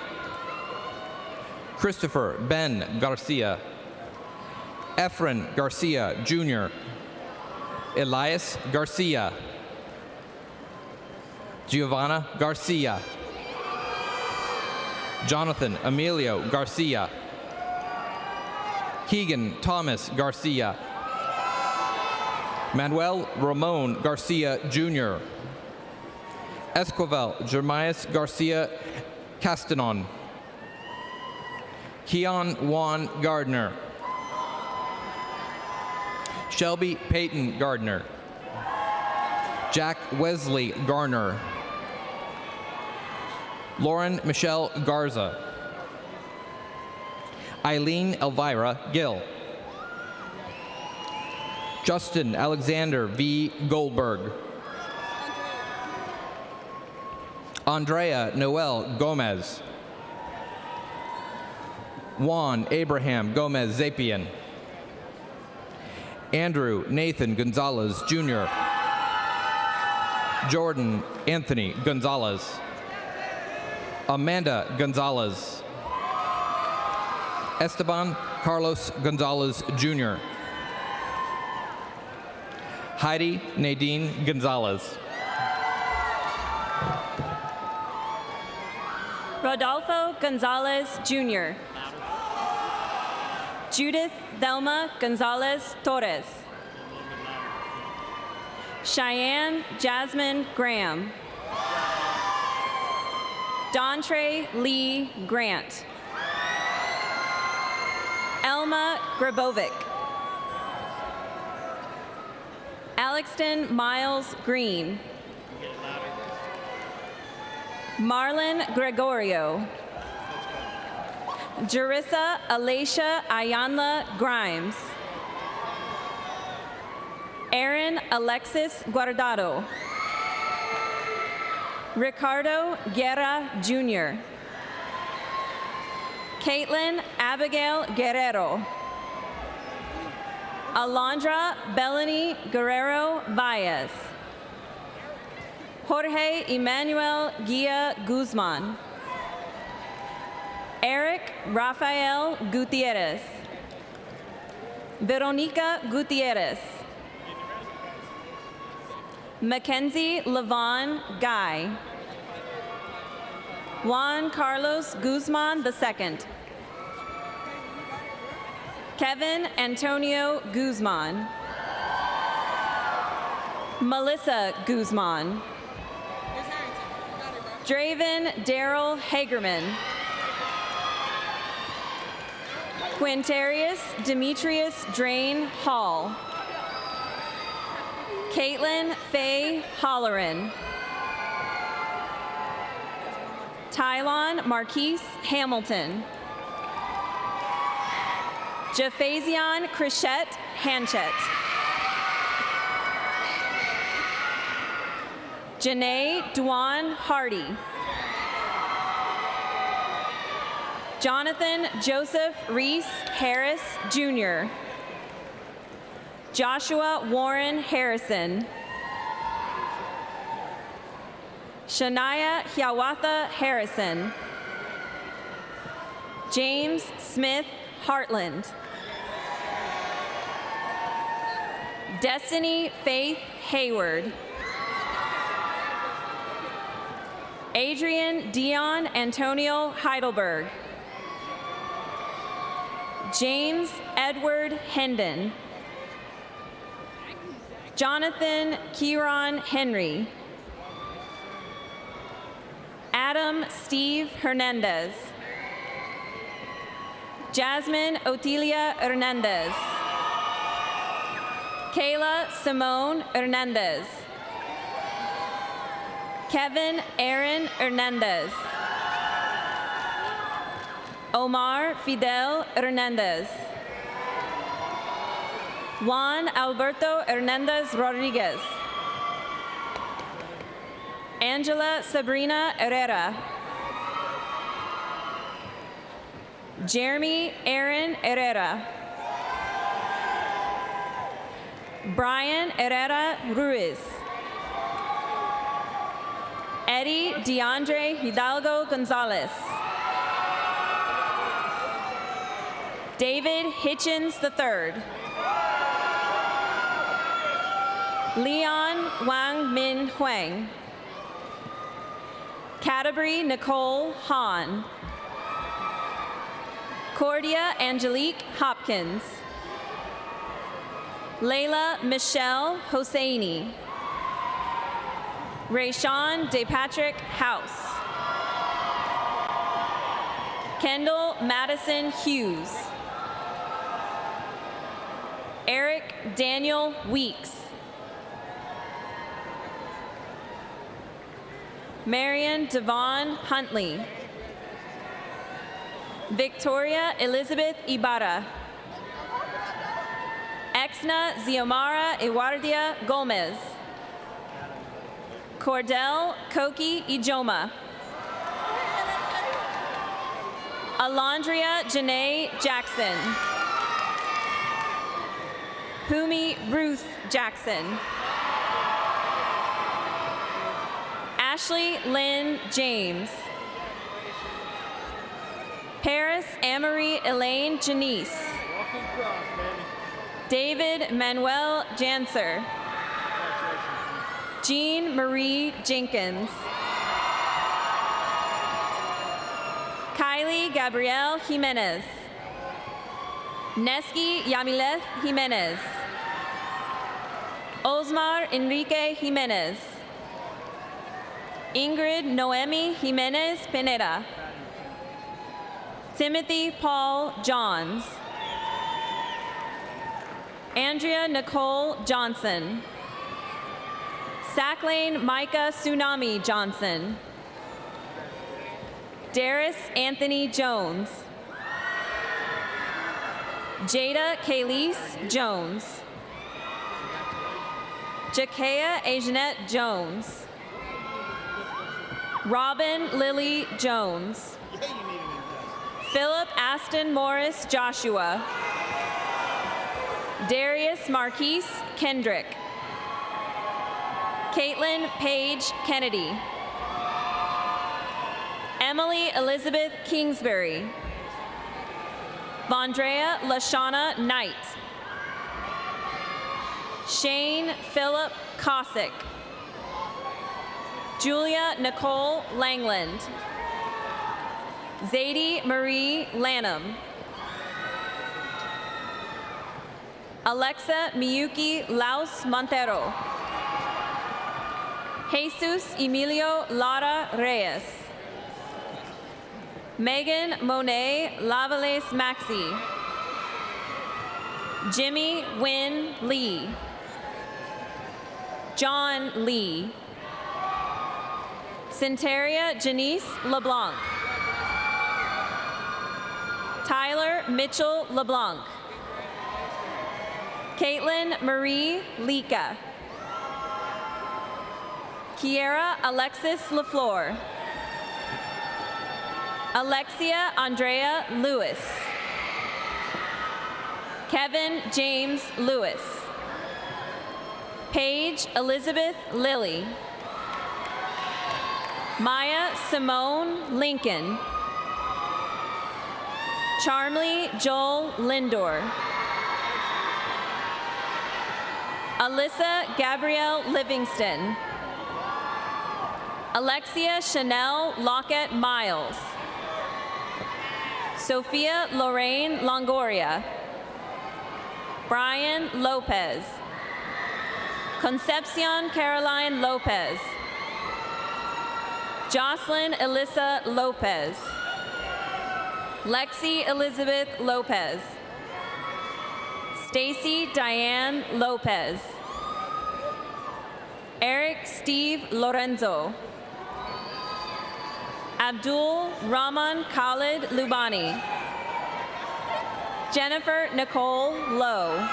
Christopher Ben Garcia. Efren Garcia Jr. Elias Garcia. Giovanna Garcia. Jonathan Emilio Garcia. Keegan Thomas Garcia. Manuel Ramon Garcia Jr. Esquivel Jeremias Garcia Castanon. Keon Juan Gardner. Shelby Peyton Gardner. Jack Wesley Garner. Lauren Michelle Garza. Eileen Elvira Gill. Justin Alexander V. Goldberg. Andrea Noel Gomez. Juan Abraham Gomez Zapian. Andrew Nathan Gonzalez Jr. Jordan Anthony Gonzalez. Amanda Gonzalez. Esteban Carlos Gonzalez Jr. Heidi Nadine Gonzalez. Rodolfo Gonzalez Jr. Judith Thelma Gonzalez Torres. Cheyenne Jasmine Graham. Dontre Lee Grant. Elma Grabovic. Alexton Miles Green. Marlon Gregorio. Jerissa Alacia Ayanla Grimes. Aaron Alexis Guardado. Ricardo Guerra Jr. Caitlin Abigail Guerrero. Alondra Bellany Guerrero Baez. Jorge Emmanuel Guia Guzman. Eric Rafael Gutierrez. Veronica Gutierrez. Mackenzie Levon Guy. Juan Carlos Guzman II. Kevin Antonio Guzman. Melissa Guzman. Draven Daryl Hagerman. Quintarius Demetrius Drain Hall. Caitlin Faye Holleran. Tylon Marquise Hamilton. Japhazion Chrisette Hanchett. Janae Duan Hardy. Jonathan Joseph Reese Harris, Jr. Joshua Warren Harrison. Shania Hiawatha Harrison. James Smith Hartland. Destiny Faith Hayward. Adrian Dion Antonio Heidelberg. James Edward Hendon. Jonathan Kieran Henry. Adam Steve Hernandez. Jasmine Otilia Hernandez. Kayla Simone Hernandez. Kevin Aaron Hernandez. Omar Fidel Hernandez. Juan Alberto Hernandez Rodriguez. Angela Sabrina Herrera. Jeremy Aaron Herrera. Brian Herrera Ruiz. Eddie DeAndre Hidalgo Gonzalez. David Hitchens III. Leon Wang Min Huang. Canterbury Nicole Hahn. Cordia Angelique Hopkins. Layla Michelle Hosseini. Rayshawn DePatrick House. Kendall Madison Hughes. Eric Daniel Weeks. Marion Devon Huntley. Victoria Elizabeth Ibarra. Exna Xiomara Ewardia Gomez. Cordell Koki Ijoma. Alondria Janae Jackson. Humi Ruth Jackson. Ashley Lynn James. Paris Amory Elaine Janice. David Manuel Janser. Jean Marie Jenkins. Kylie Gabrielle Jimenez. Neski Yamileth Jimenez. Osmar Enrique Jimenez. Ingrid Noemi Jimenez Pineda. Timothy Paul Johns. Andrea Nicole Johnson. Sacklane Micah Tsunami Johnson. Darius Anthony Jones. Jada Kaylise Jones. Jakea Ajanette Jones. Robin Lily Jones. Philip Aston Morris Joshua. Darius Marquise Kendrick. Caitlin Paige Kennedy. Emily Elizabeth Kingsbury. Vondrea Lashana Knight. Shane Philip Cossack. Julia Nicole Langland. Zadie Marie Lanham. Alexa Miyuki Laus Montero. Jesus Emilio Lara Reyes. Megan Monet Lavales Maxi. Jimmy Wynn Lee. John Lee. Centeria Janice LeBlanc. Tyler Mitchell LeBlanc. Caitlin Marie Lika. Kiera Alexis LaFleur. Alexia Andrea Lewis. Kevin James Lewis. Paige Elizabeth Lilly. Maya Simone Lincoln. Charmley Joel Lindor. Alyssa Gabrielle Livingston. Alexia Chanel Lockett Miles. Sophia Lorraine Longoria. Brian Lopez. Concepcion Caroline Lopez. Jocelyn Alyssa Lopez. Lexi Elizabeth Lopez. Stacy Diane Lopez. Eric Steve Lorenzo. Abdul Rahman Khalid Lubani. Jennifer Nicole Lowe.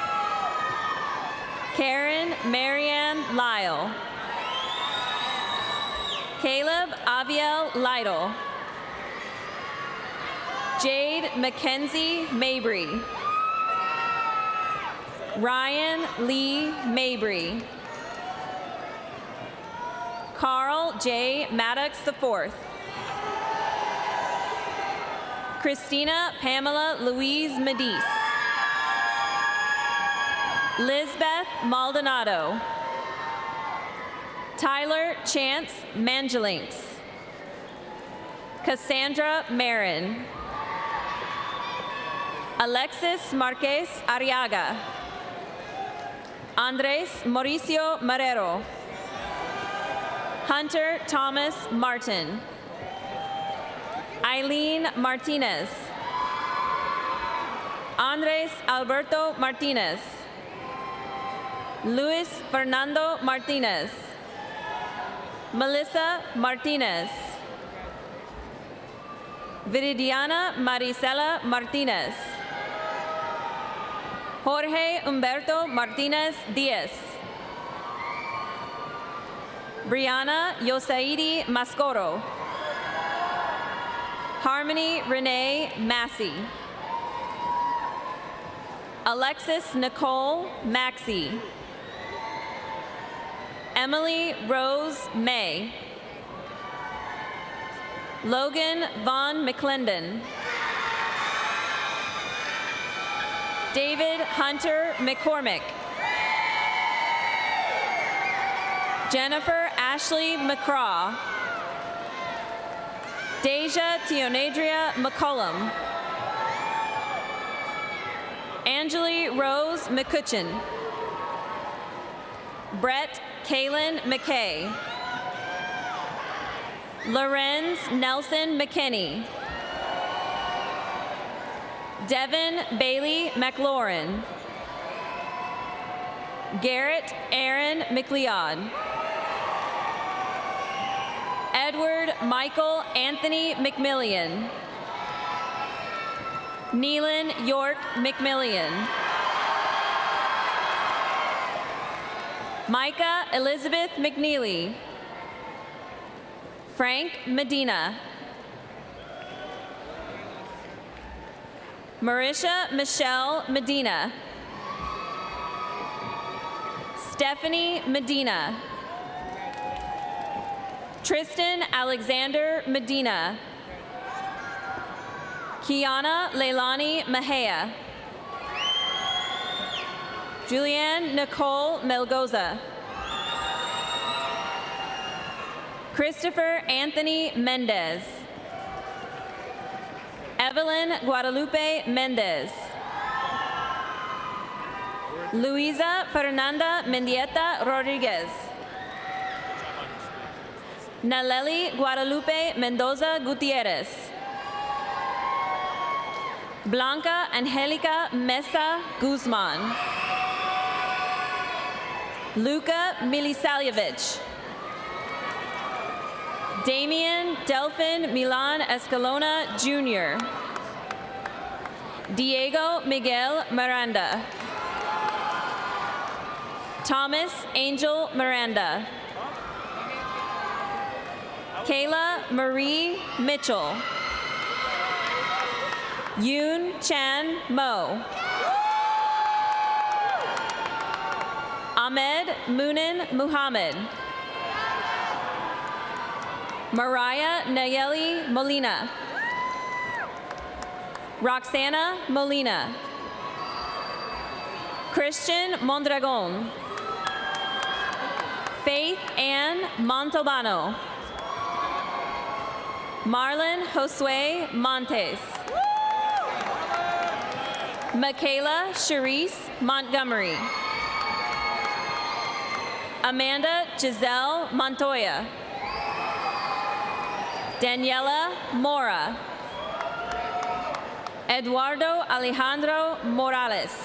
Karen Marianne Lyle. Caleb Aviel Lytle. Jade Mackenzie Mabry. Ryan Lee Mabry. Carl J. Maddox IV. Christina Pamela Louise Medice. Lizbeth Maldonado. Tyler Chance Mangelinks. Cassandra Marin. Alexis Marquez Arriaga. Andres Mauricio Marrero. Hunter Thomas Martin. Eileen Martinez. Andres Alberto Martinez. Luis Fernando Martinez. Melissa Martinez. Viridiana Maricela Martinez. Jorge Humberto Martinez Diaz. Brianna Yosaidi Mascoro. Harmony Renee Massey. Alexis Nicole Maxey. Emily Rose May. Logan Von McClendon. David Hunter McCormick. Jennifer Ashley McCraw. Deja Tionadria McCullum. Angeli Rose McCutcheon. Brett Kaylin McKay. Lorenz Nelson McKinney. Devin Bailey McLaurin. Garrett Aaron McLeod. Edward Michael Anthony McMillian. Neelan York McMillian. Micah Elizabeth McNeely. Frank Medina. Marisha Michelle Medina. Stephanie Medina. Tristan Alexander Medina. Kiana Leilani Mejia. Julianne Nicole Melgoza. Christopher Anthony Mendez. Evelyn Guadalupe Mendez. Luisa Fernanda Mendieta Rodriguez. Naleli Guadalupe Mendoza Gutierrez. Blanca Angelica Mesa Guzman. Luka Milisaljevic. Damian Delphin Milan Escalona Jr. Diego Miguel Miranda. Thomas Angel Miranda. Kayla Marie Mitchell. Yoon Chan Mo. Ahmed Munin Muhammad. Mariah Nayeli Molina. Roxana Molina. Christian Mondragon. Faith Ann Montalbano. Marlon Josue Montes. Michaela Charisse Montgomery. Amanda Giselle Montoya. Daniela Mora. Eduardo Alejandro Morales.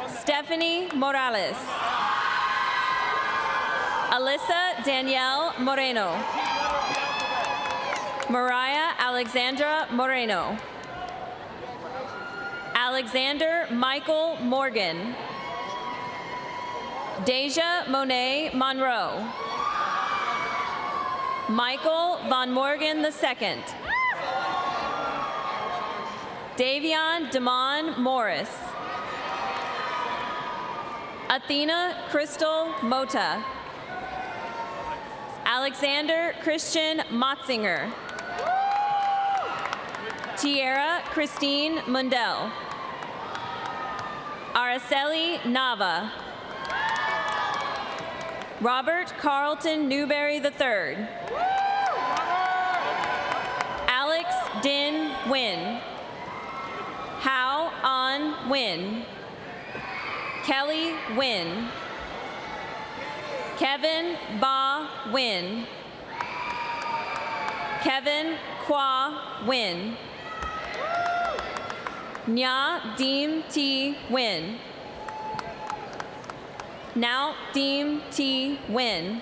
Stephanie Morales. Alyssa Danielle Moreno. Mariah Alexandra Moreno. Alexander Michael Morgan. Deja Monet Monroe. Michael Von Morgan II. Davion Damon Morris. Athena Crystal Mota. Alexander Christian Motzinger. Tierra Christine Mundell. Araceli Nava. Robert Carlton Newberry III. Alex Din Wynn. Hao An Wynn. Kelly Wynn. Kevin Ba Wynn. Kevin Kwa Wynn. Nya Deem T Wynn. Now Deem T Wynn.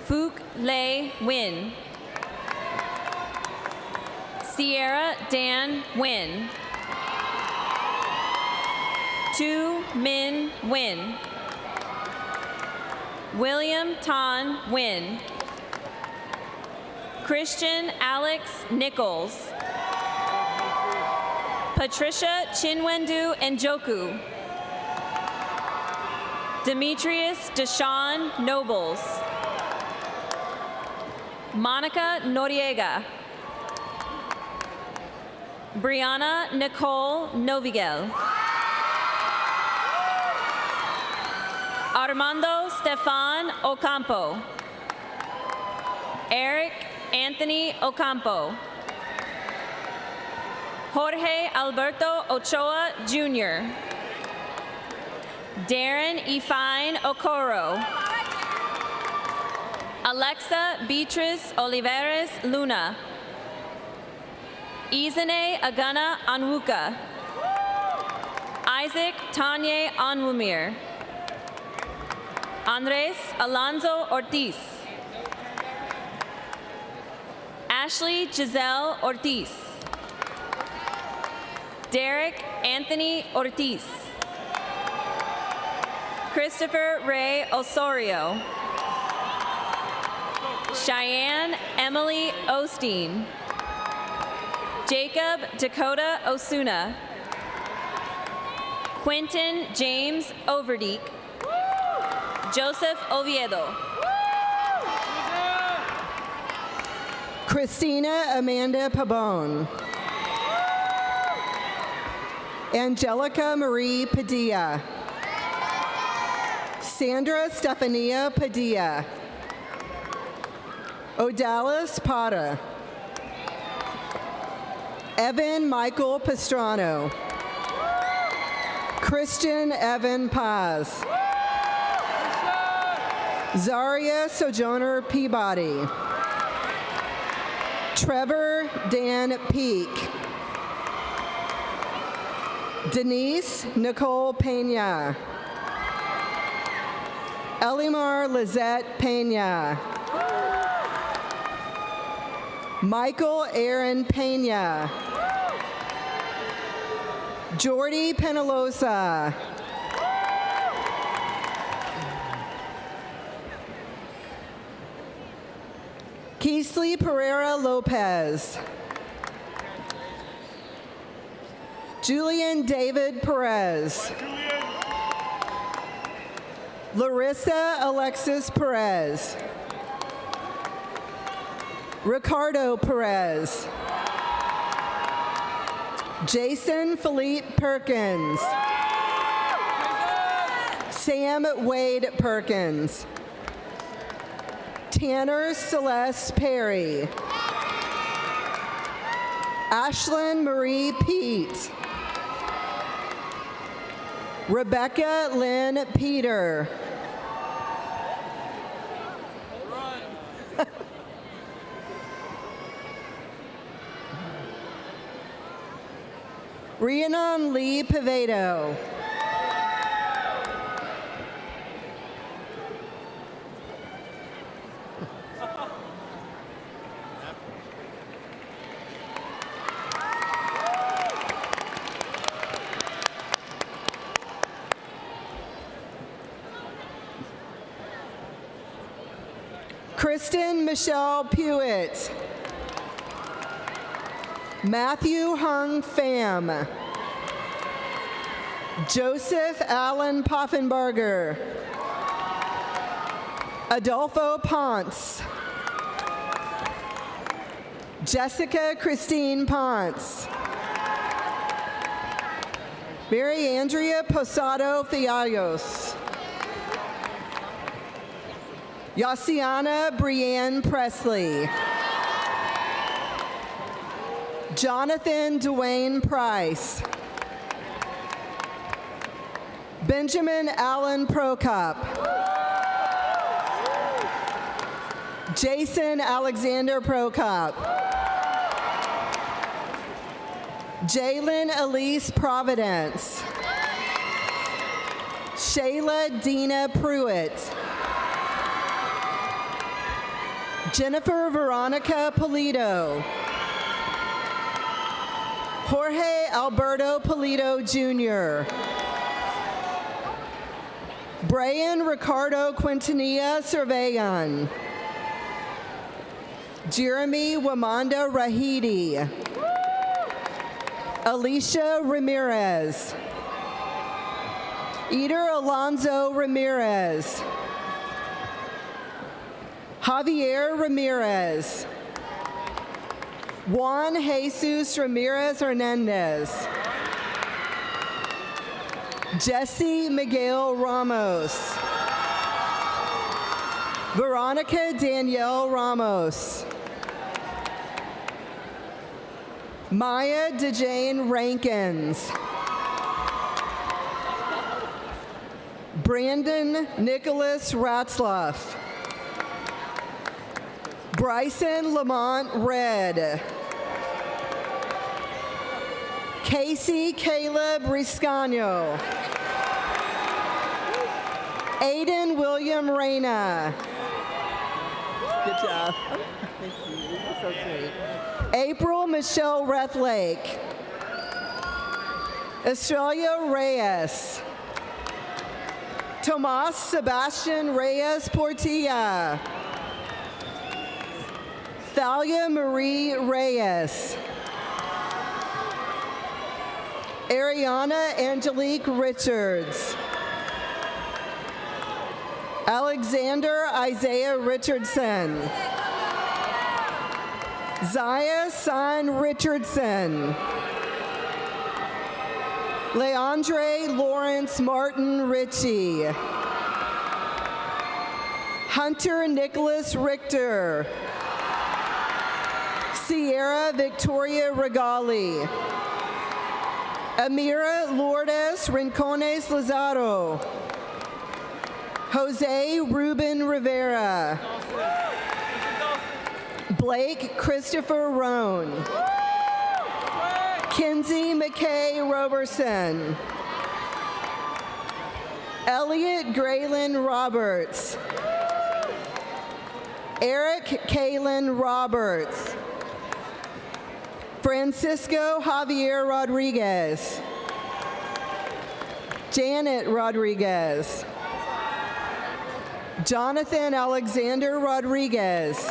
Fook Lei Wynn. Sierra Dan Wynn. Tu Min Wynn. William Ton Wynn. Christian Alex Nichols. Patricia Chinwendu Njoku. Demetrius Deshawn Nobles. Monica Noriega. Brianna Nicole Novigel. Armando Stefan Ocampo. Eric Anthony Ocampo. Jorge Alberto Ochoa Jr. Darren Efine Okoro. Alexa Beatrice Olivares Luna. Izene Agana Anwuka. Isaac Tanye Anwumir. Andres Alonso Ortiz. Ashley Giselle Ortiz. Derek Anthony Ortiz. Christopher Ray Osorio. Cheyenne Emily Osteen. Jacob Dakota Osuna. Quentin James Overdeek. Joseph Oviedo. Christina Amanda Pabon. Angelica Marie Padilla. Sandra Stefania Padilla. Odalis Pata. Evan Michael Pastrano. Christian Evan Paz. Zaria Sojourner Peabody. Trevor Dan Peak. Denise Nicole Pena. Elimar Lizette Pena. Michael Aaron Pena. Jordy Penalosa. Keesley Pereira Lopez. Julian David Perez. Larissa Alexis Perez. Ricardo Perez. Jason Philippe Perkins. Sam Wade Perkins. Tanner Celeste Perry. Ashlyn Marie Pete. Rebecca Lynn Peter. Rhiannon Lee Pavedo. Kristen Michelle Pewitt. Matthew Hung Pham. Joseph Allen Poffenbarger. Adolfo Ponce. Jessica Christine Ponce. Mary Andrea Posado Fiallos. Yaciana Brienne Presley. Jonathan Dwayne Price. Benjamin Allen Prokop. Jason Alexander Prokop. Jalen Elise Providence. Shayla Dina Pruitt. Jennifer Veronica Polito. Jorge Alberto Polito Jr. Brian Ricardo Quintanilla Cervejan. Jeremy Wamanda Rahidi. Alicia Ramirez. Eder Alonzo Ramirez. Javier Ramirez. Juan Jesus Ramirez Hernandez. Jesse Miguel Ramos. Veronica Danielle Ramos. Maya DeJane Rankins. Brandon Nicholas Ratzlaff. Bryson Lamont Red. Casey Caleb Riscano. Aiden William Reyna. Good job. Thank you. You're so sweet. April Michelle Rethlake. Estrella Reyes. Tomas Sebastian Reyes Portilla. Thalia Marie Reyes. Ariana Angelique Richards. Alexander Isaiah Richardson. Zaya San Richardson. Leandre Lawrence Martin Ritchie. Hunter Nicholas Richter. Sierra Victoria Regali. Amira Lourdes Rincones Lazaro. Jose Ruben Rivera. Blake Christopher Roan. Kinsey McKay Roberson. Elliot Graylin Roberts. Eric Kalen Roberts. Francisco Javier Rodriguez. Janet Rodriguez. Jonathan Alexander Rodriguez.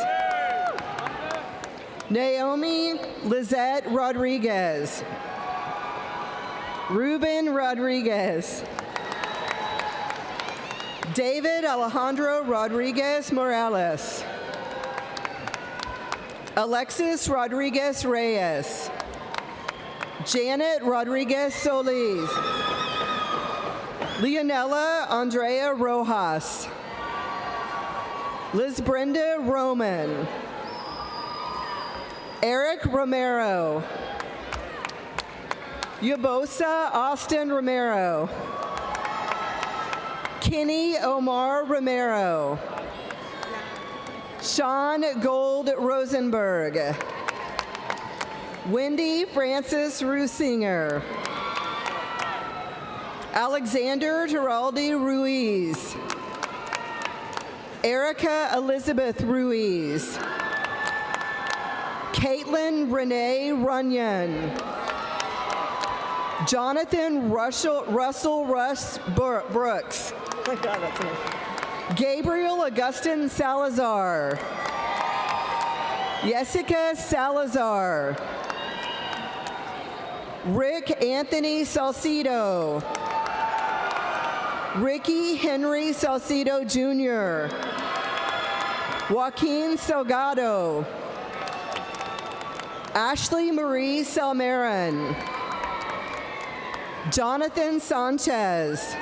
Naomi Lizette Rodriguez. Ruben Rodriguez. David Alejandro Rodriguez Morales. Alexis Rodriguez Reyes. Janet Rodriguez Solis. Leonela Andrea Rojas. Liz Brenda Roman. Eric Romero. Yabosa Austin Romero. Kenny Omar Romero. Sean Gold Rosenberg. Wendy Francis Rusinger. Alexander Giraldi Ruiz. Erica Elizabeth Ruiz. Caitlin Renee Runyon. Jonathan Russell Russ Brooks. Oh my God, that's me. Gabriel Augustin Salazar. Jessica Salazar. Rick Anthony Salcido. Ricky Henry Salcido Jr. Joaquin Salgado. Ashley Marie Salmaran. Jonathan Sanchez.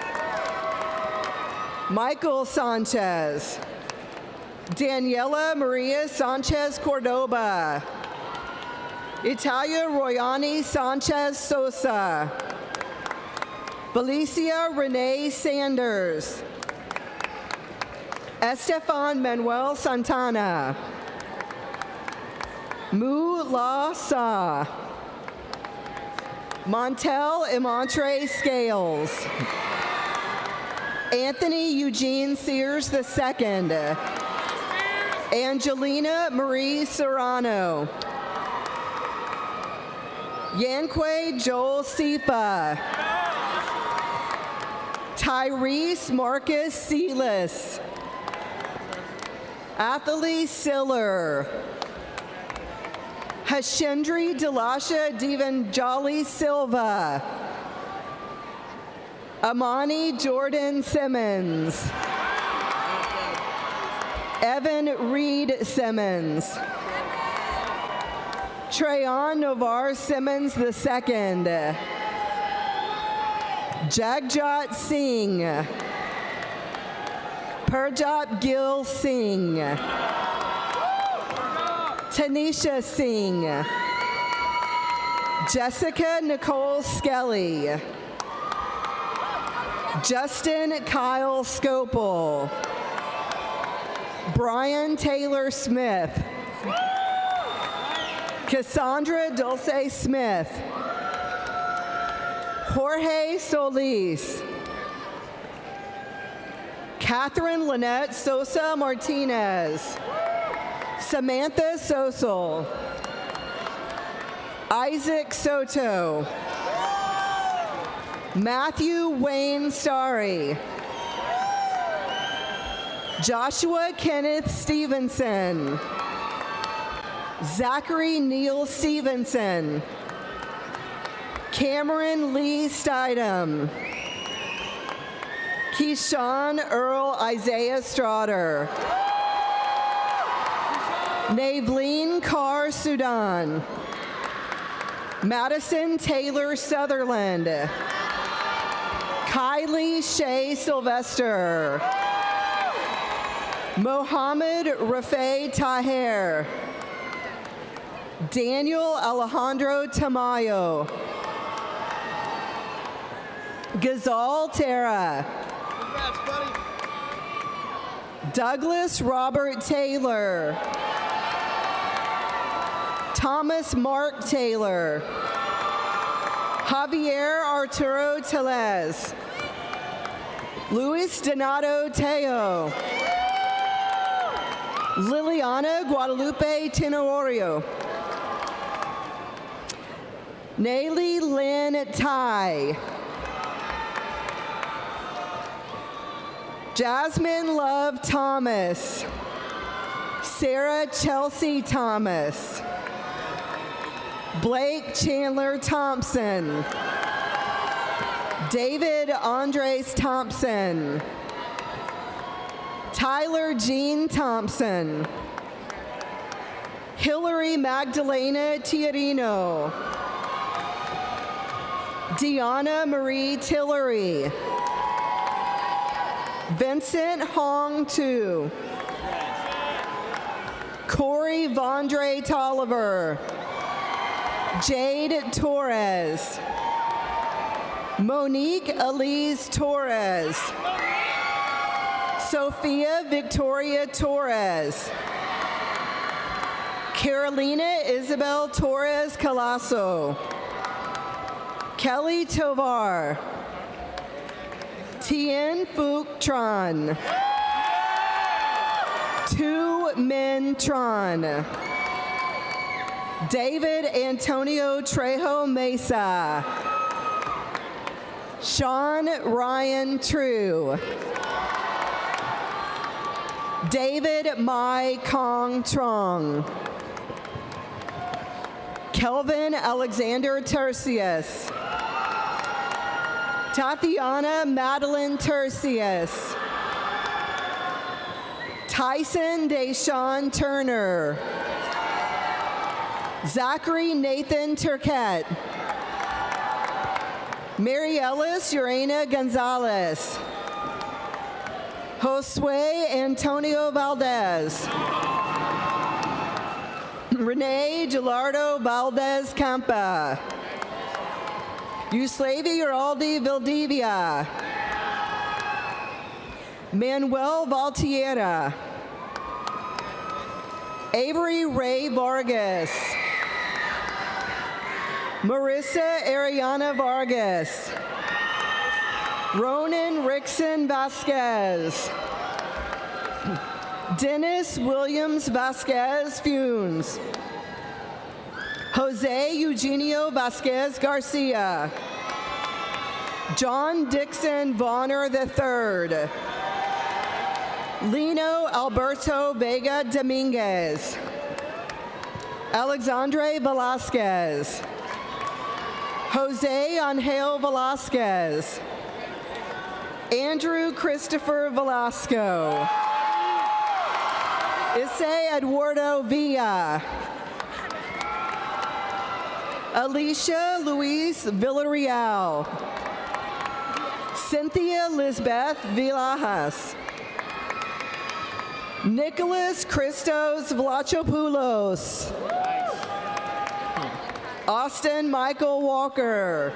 Michael Sanchez. Daniela Maria Sanchez Cordoba. Italia Royani Sanchez Sosa. Felicia Renee Sanders. Estefan Manuel Santana. Mu La Sa. Montel Imantre Scales. Anthony Eugene Sears II. Angelina Marie Serrano. Yanque Joel Sifa. Tyrese Marcus Sealis. Athalie Siller. Hashindri Delasha Divanjali Silva. Amani Jordan Simmons. Evan Reed Simmons. Treyon Novar Simmons II. Jagjot Singh. Purjot Gil Singh. Tanisha Singh. Jessica Nicole Skelly. Justin Kyle Scopel. Brian Taylor Smith. Cassandra Dulce Smith. Jorge Solis. Catherine Lynette Sosa Martinez. Samantha Sosol. Isaac Soto. Matthew Wayne Starry. Joshua Kenneth Stevenson. Zachary Neal Stevenson. Cameron Lee Stidham. Keyshawn Earl Isaiah Straughter. Navleen Carr Sudan. Madison Taylor Sutherland. Kylie Shea Sylvester. Mohammed Rafay Taher. Daniel Alejandro Tamayo. Gazal Tara. Douglas Robert Taylor. Thomas Mark Taylor. Javier Arturo Telez. Luis Donato Teo. Liliana Guadalupe Tenorio. Nayli Lynn Tai. Jasmine Love Thomas. Sarah Chelsea Thomas. Blake Chandler Thompson. David Andres Thompson. Tyler Jean Thompson. Hillary Magdalena Tiarino. Deanna Marie Tillery. Vincent Hong Tu. Corey Vondre Tolliver. Jade Torres. Monique Elise Torres. Sophia Victoria Torres. Carolina Isabel Torres Calasso. Kelly Tovar. Tien Phuc Tran. Tu Min Tran. David Antonio Trejo Mesa. Sean Ryan True. David Mai Kong Trong. Kelvin Alexander Tercius. Tatiana Madeline Tercius. Tyson Deshawn Turner. Zachary Nathan Turquette. Mary Ellis Urena Gonzalez. Josue Antonio Valdez. Renee Gilardo Valdez Campa. Yuslavi Uraldi Valdivia. Manuel Valtiera. Avery Ray Vargas. Marissa Ariana Vargas. Ronan Rickson Vasquez. Dennis Williams Vasquez Funes. Jose Eugenio Vasquez Garcia. John Dixon Vonner III. Lino Alberto Vega Dominguez. Alexandre Velasquez. Jose Angel Velasquez. Andrew Christopher Velasco. Issei Eduardo Villa. Alicia Luis Villarreal. Cynthia Lisbeth Villajas. Nicholas Christos Vlachopoulos. Austin Michael Walker.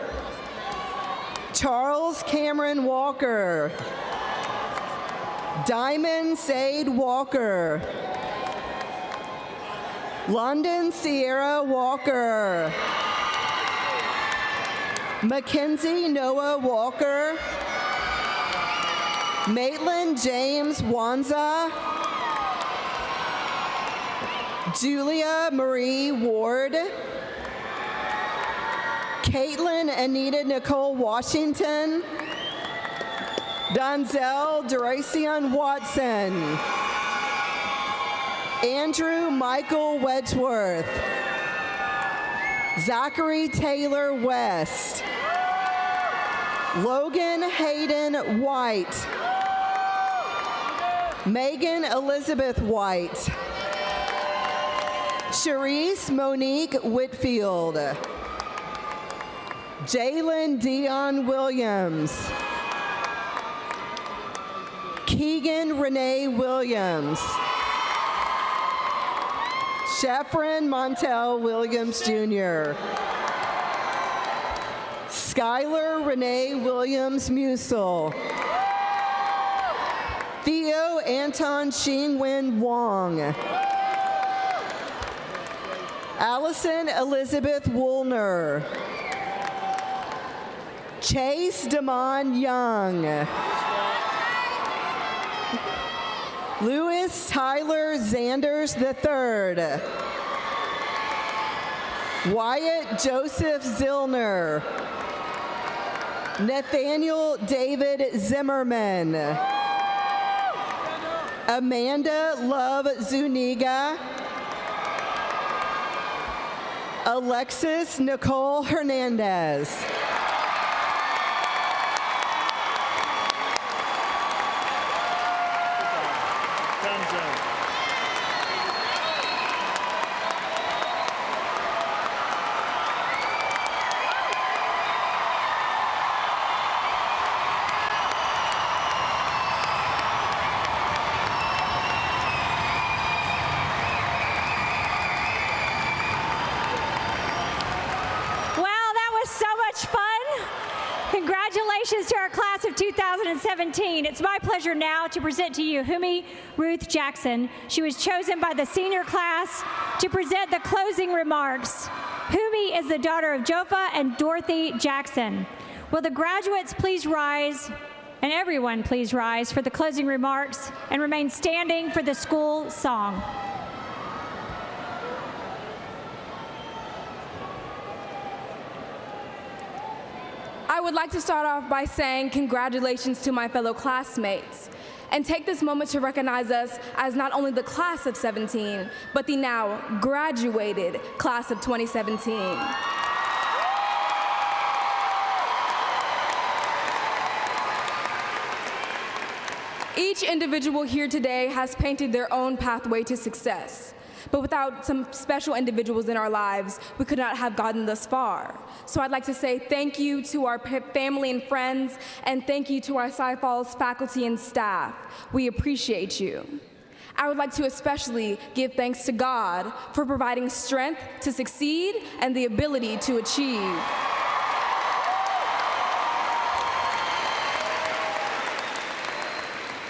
Charles Cameron Walker. Diamond Sade Walker. London Sierra Walker. Mackenzie Noah Walker. Maitland James Wanza. Julia Marie Ward. Caitlin Anita Nicole Washington. Donzel Duracion Watson. Andrew Michael Wedgeworth. Zachary Taylor West. Logan Hayden White. Megan Elizabeth White. Sharice Monique Whitfield. Jalen Dion Williams. Keegan Renee Williams. Sheffrin Montel Williams Jr. Skylar Renee Williams Musel. Theo Anton Xingwen Wong. Allison Elizabeth Woolner. Chase Damon Young. Louis Tyler Zanders III. Wyatt Joseph Zillner. Nathaniel David Zimmerman. Amanda Love Zuniga. Alexis Nicole Hernandez. Congratulations to our class of 2017. It's my pleasure now to present to you Humi Ruth Jackson. She was chosen by the senior class to present the closing remarks. Humi is the daughter of Jofa and Dorothy Jackson. Will the graduates please rise, and everyone please rise for the closing remarks and remain standing for the school song. I would like to start off by saying congratulations to my fellow classmates and take this moment to recognize us as not only the class of 17, but the now graduated class of 2017. Each individual here today has painted their own pathway to success. But without some special individuals in our lives, we could not have gotten thus far. So I'd like to say thank you to our family and friends, and thank you to our Cypress Falls faculty and staff. We appreciate you. I would like to especially give thanks to God for providing strength to succeed and the ability to achieve.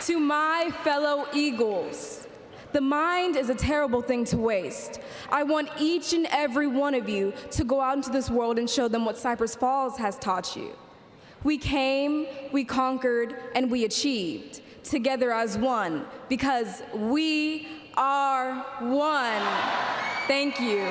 To my fellow Eagles, the mind is a terrible thing to waste. I want each and every one of you to go out into this world and show them what Cypress Falls has taught you. We came, we conquered, and we achieved, together as one, because we are one. Thank you.